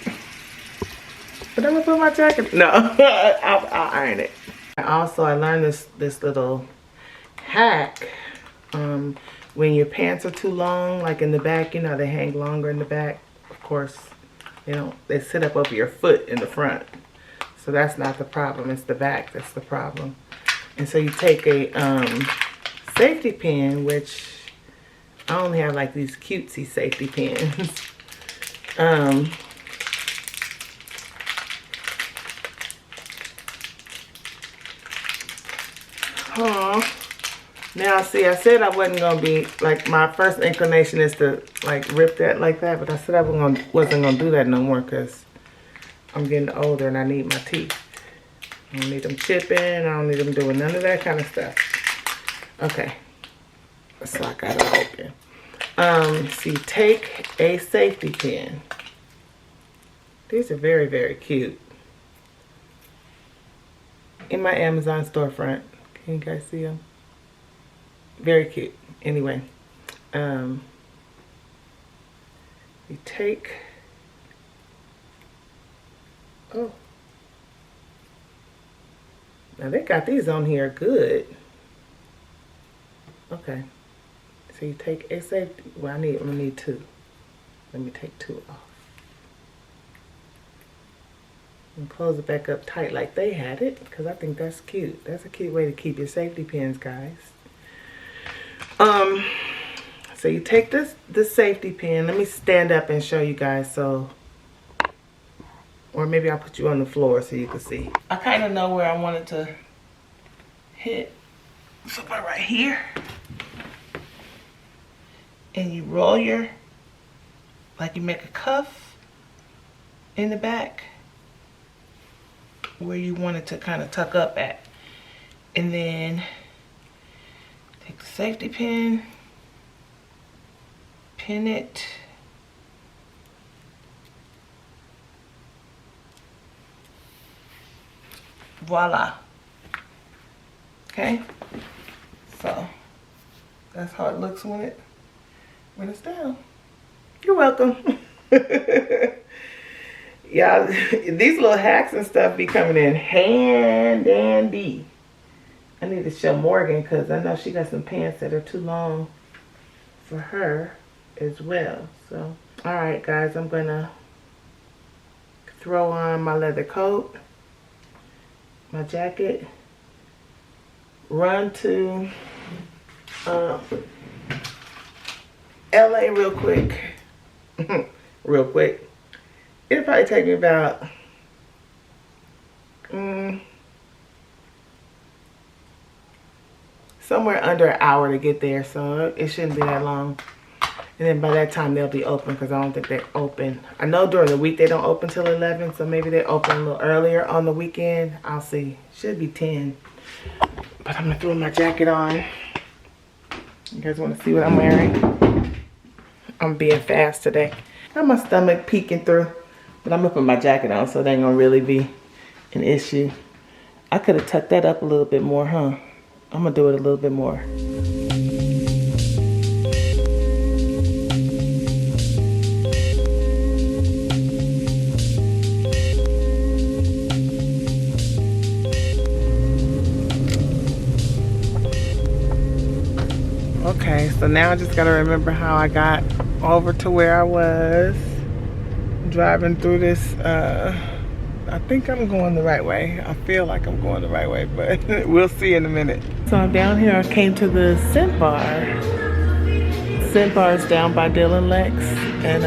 But I'm gonna put my jacket. No, I'll iron it. I learned this little hack. When your pants are too long, like in the back, they hang longer in the back. Of course, they sit up over your foot in the front. So that's not the problem, it's the back that's the problem. And so you take a safety pin, which I only have like these cutesy safety pins. Now, see, I said I wasn't going to be, like, my first inclination is to, like, rip that like that. But I said I wasn't going to do that no more because I'm getting older and I need my teeth. I don't need them chipping. I don't need them doing none of that kind of stuff. Okay. So I got it open. So you take a safety pin. These are very, very cute. In my Amazon storefront. Can you guys see them? Very cute. Anyway, you take, now they got these on here good. Okay, so you take a safety, well I'm gonna need 2. Let me take 2 off. And close it back up tight like they had it, because I think that's cute. That's a cute way to keep your safety pins, guys. So you take this safety pin. Let me stand up and show you guys, or maybe I'll put you on the floor so you can see. I kind of know where I want it to hit. So about right here. And you roll like you make a cuff in the back where you want it to kind of tuck up at. And then take the safety pin, pin it, voila. Okay, so that's how it looks when it's down. You're welcome. Yeah, these little hacks and stuff be coming in handy. I need to show Morgan because I know she got some pants that are too long for her as well. So, all right, guys, I'm gonna throw on my leather coat, my jacket, run to LA real quick. Real quick. It'll probably take me about somewhere under an hour to get there, so it shouldn't be that long. And then by that time they'll be open, because I don't think they're open. I know during the week they don't open till 11, so maybe they open a little earlier on the weekend. I'll see. Should be 10. But I'm gonna throw my jacket on. You guys want to see what I'm wearing? I'm being fast today. Got my stomach peeking through, but I'm gonna put my jacket on, so it ain't gonna really be an issue. I could have tucked that up a little bit more, huh? I'm gonna do it a little bit more. Okay, so now I just gotta remember how I got over to where I was. Driving through this, I think I'm going the right way. I feel like I'm going the right way, but we'll see in a minute. So I'm down here, I came to the scent bar. Scent bar is down by DylanLex, and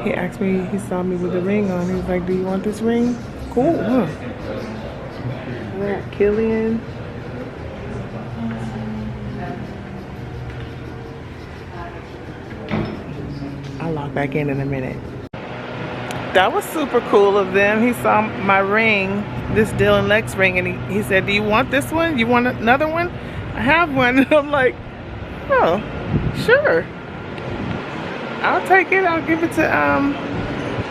he asked me, he saw me with the ring on. He was like, do you want this ring? Cool, huh? Yeah, Killian. I'll log back in a minute. That was super cool of them. He saw my ring, this DylanLex ring, and he said, do you want this one? You want another one? I have one. And I'm like, oh, sure. I'll take it. I'll give it to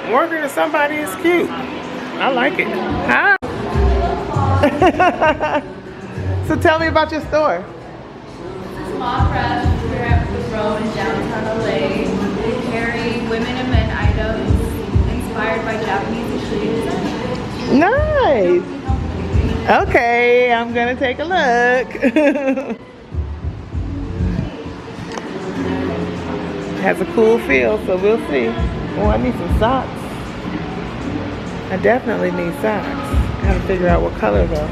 Morgan or somebody. It's cute. I like it. Hi. So tell me about your store. This is Law Press. We're at the Row in downtown LA. We carry women and men items inspired by Japanese interior design. Nice. Okay, I'm gonna take a look. Has a cool feel, so we'll see. Oh, I need some socks. I definitely need socks. Gotta figure out what color though.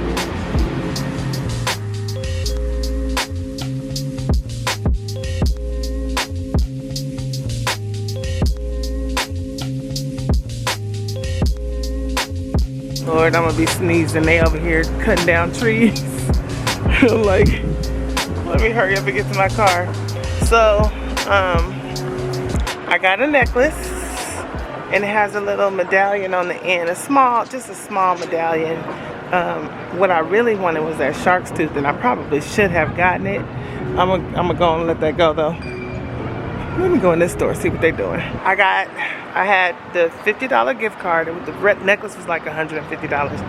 Lord, I'm gonna be sneezing. They over here cutting down trees. Like, let me hurry up and get to my car. So, I got a necklace, and it has a little medallion on the end. Just a small medallion. What I really wanted was that shark's tooth, and I probably should have gotten it. I'm gonna go and let that go though. Let me go in this store, see what they're doing. I had the $50 gift card. The necklace was like $150.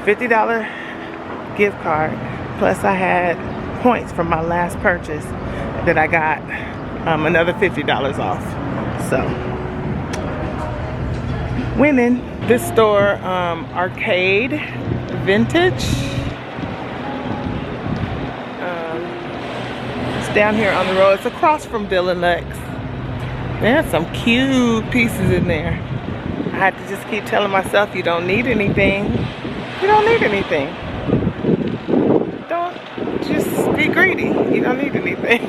$50 gift card. Plus I had points from my last purchase that I got another $50 off. So, winning. This store, Arcade Vintage. It's down here on the road. It's across from DylanLex. There's some cute pieces in there. I had to just keep telling myself, you don't need anything. You don't need anything. Don't just be greedy. You don't need anything.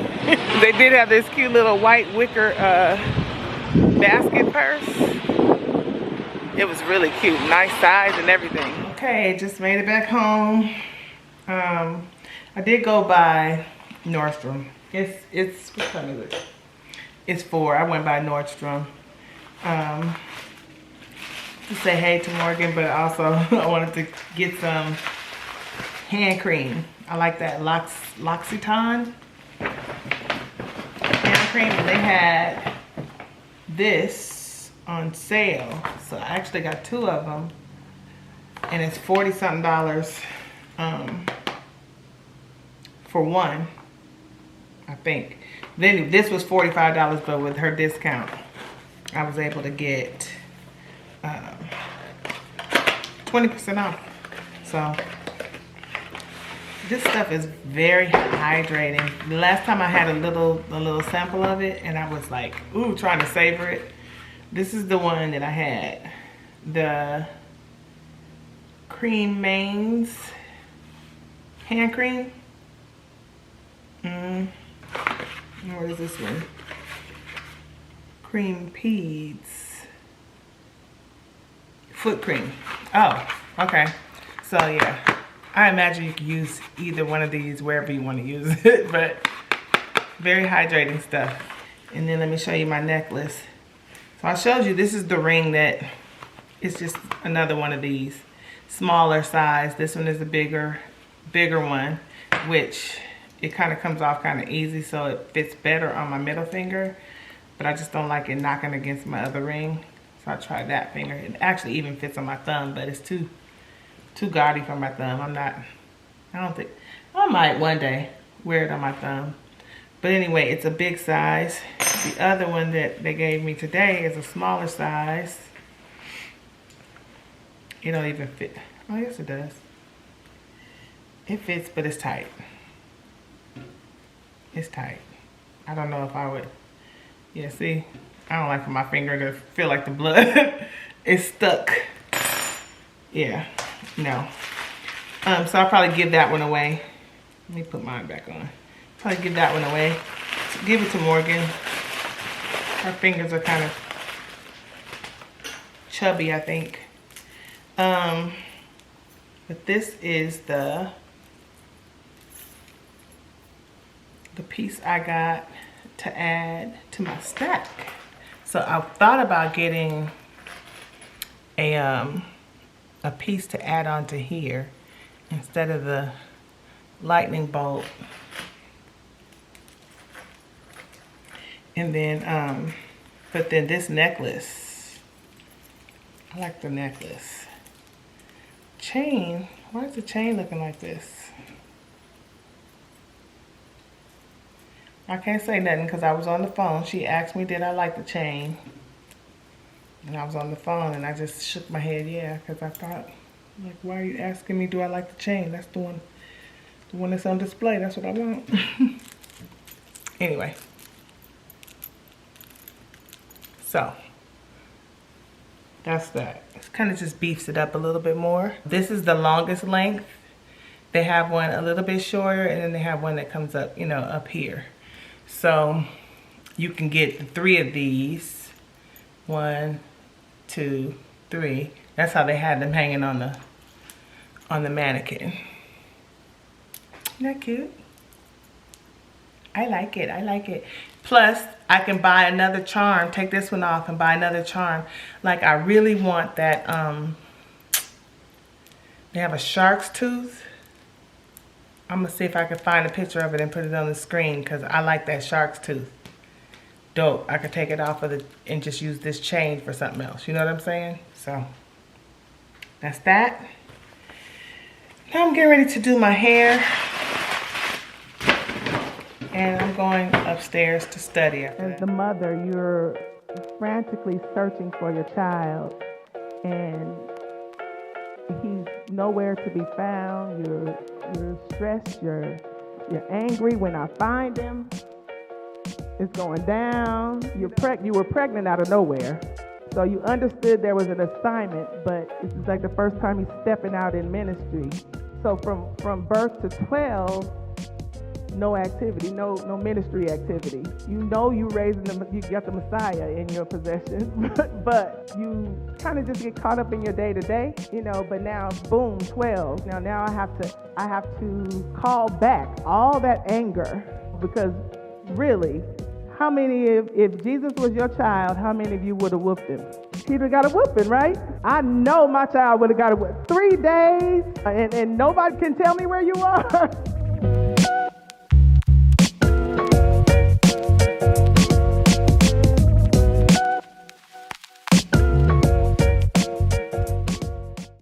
They did have this cute little white wicker basket purse. It was really cute. Nice size and everything. Okay, just made it back home. I did go by Nordstrom. It's what time is it? It's 4. I went by Nordstrom to say hey to Morgan, but also I wanted to get some hand cream. I like that L'Occitane hand cream, and they had this on sale, so I actually got 2 of them, and it's $40-something for one, I think. Then this was $45, but with her discount, I was able to get 20% off. So this stuff is very hydrating. The last time I had a little sample of it, and I was like, ooh, trying to savor it. This is the one that I had, the Cream Mains hand cream. What is this one? Cream Peds. foot cream. Oh, okay. So yeah, I imagine you can use either one of these wherever you want to use it, but very hydrating stuff. And then let me show you my necklace. So I showed you, this is the ring that, it's just another one of these. Smaller size. This one is a bigger one, which it kind of comes off kind of easy, so it fits better on my middle finger. But I just don't like it knocking against my other ring. So I tried that finger. It actually even fits on my thumb, but it's too gaudy for my thumb. I might one day wear it on my thumb. But anyway, it's a big size. The other one that they gave me today is a smaller size. It don't even fit. Oh, yes it does. It fits, but it's tight. It's tight. I don't know if I would. Yeah, see? I don't like for my finger to feel like the blood is stuck. Yeah, no. So I'll probably give that one away. Let me put mine back on. Probably give that one away. Give it to Morgan. Her fingers are kind of chubby, I think. But this is the piece I got to add to my stack. So I thought about getting a piece to add onto here instead of the lightning bolt. And then, but then this necklace, I like the necklace. Chain, why is the chain looking like this? I can't say nothing because I was on the phone. She asked me, did I like the chain? And I was on the phone and I just shook my head, yeah, because I thought, like, why are you asking me, do I like the chain? That's the one that's on display. That's what I want. Anyway. So, that's that. It kind of just beefs it up a little bit more. This is the longest length. They have one a little bit shorter, and then they have one that comes up, you know, up here. So you can get 3 of these. 1, 2, 3. That's how they had them hanging on the mannequin. Isn't that cute? I like it. I like it. Plus, I can buy another charm. Take this one off and buy another charm. Like, I really want that. They have a shark's tooth. I'm going to see if I can find a picture of it and put it on the screen because I like that shark's tooth. Dope. I could take it off of and just use this chain for something else. You know what I'm saying? So, that's that. Now I'm getting ready to do my hair. And I'm going upstairs to study after that. As the mother, you're frantically searching for your child. And he's nowhere to be found. You're stressed. You're angry when I find him. It's going down. You were pregnant out of nowhere. So you understood there was an assignment, but this is like the first time he's stepping out in ministry. So from birth to 12, no activity, no ministry activity. You know you raising them, you got the Messiah in your possession, but you kind of just get caught up in your day-to-day, you know, but now, boom, 12. Now I have to call back all that anger because really, how many, if Jesus was your child, how many of you would have whooped him? He'd have got a whooping, right? I know my child would have got a whooping. 3 days, and nobody can tell me where you are.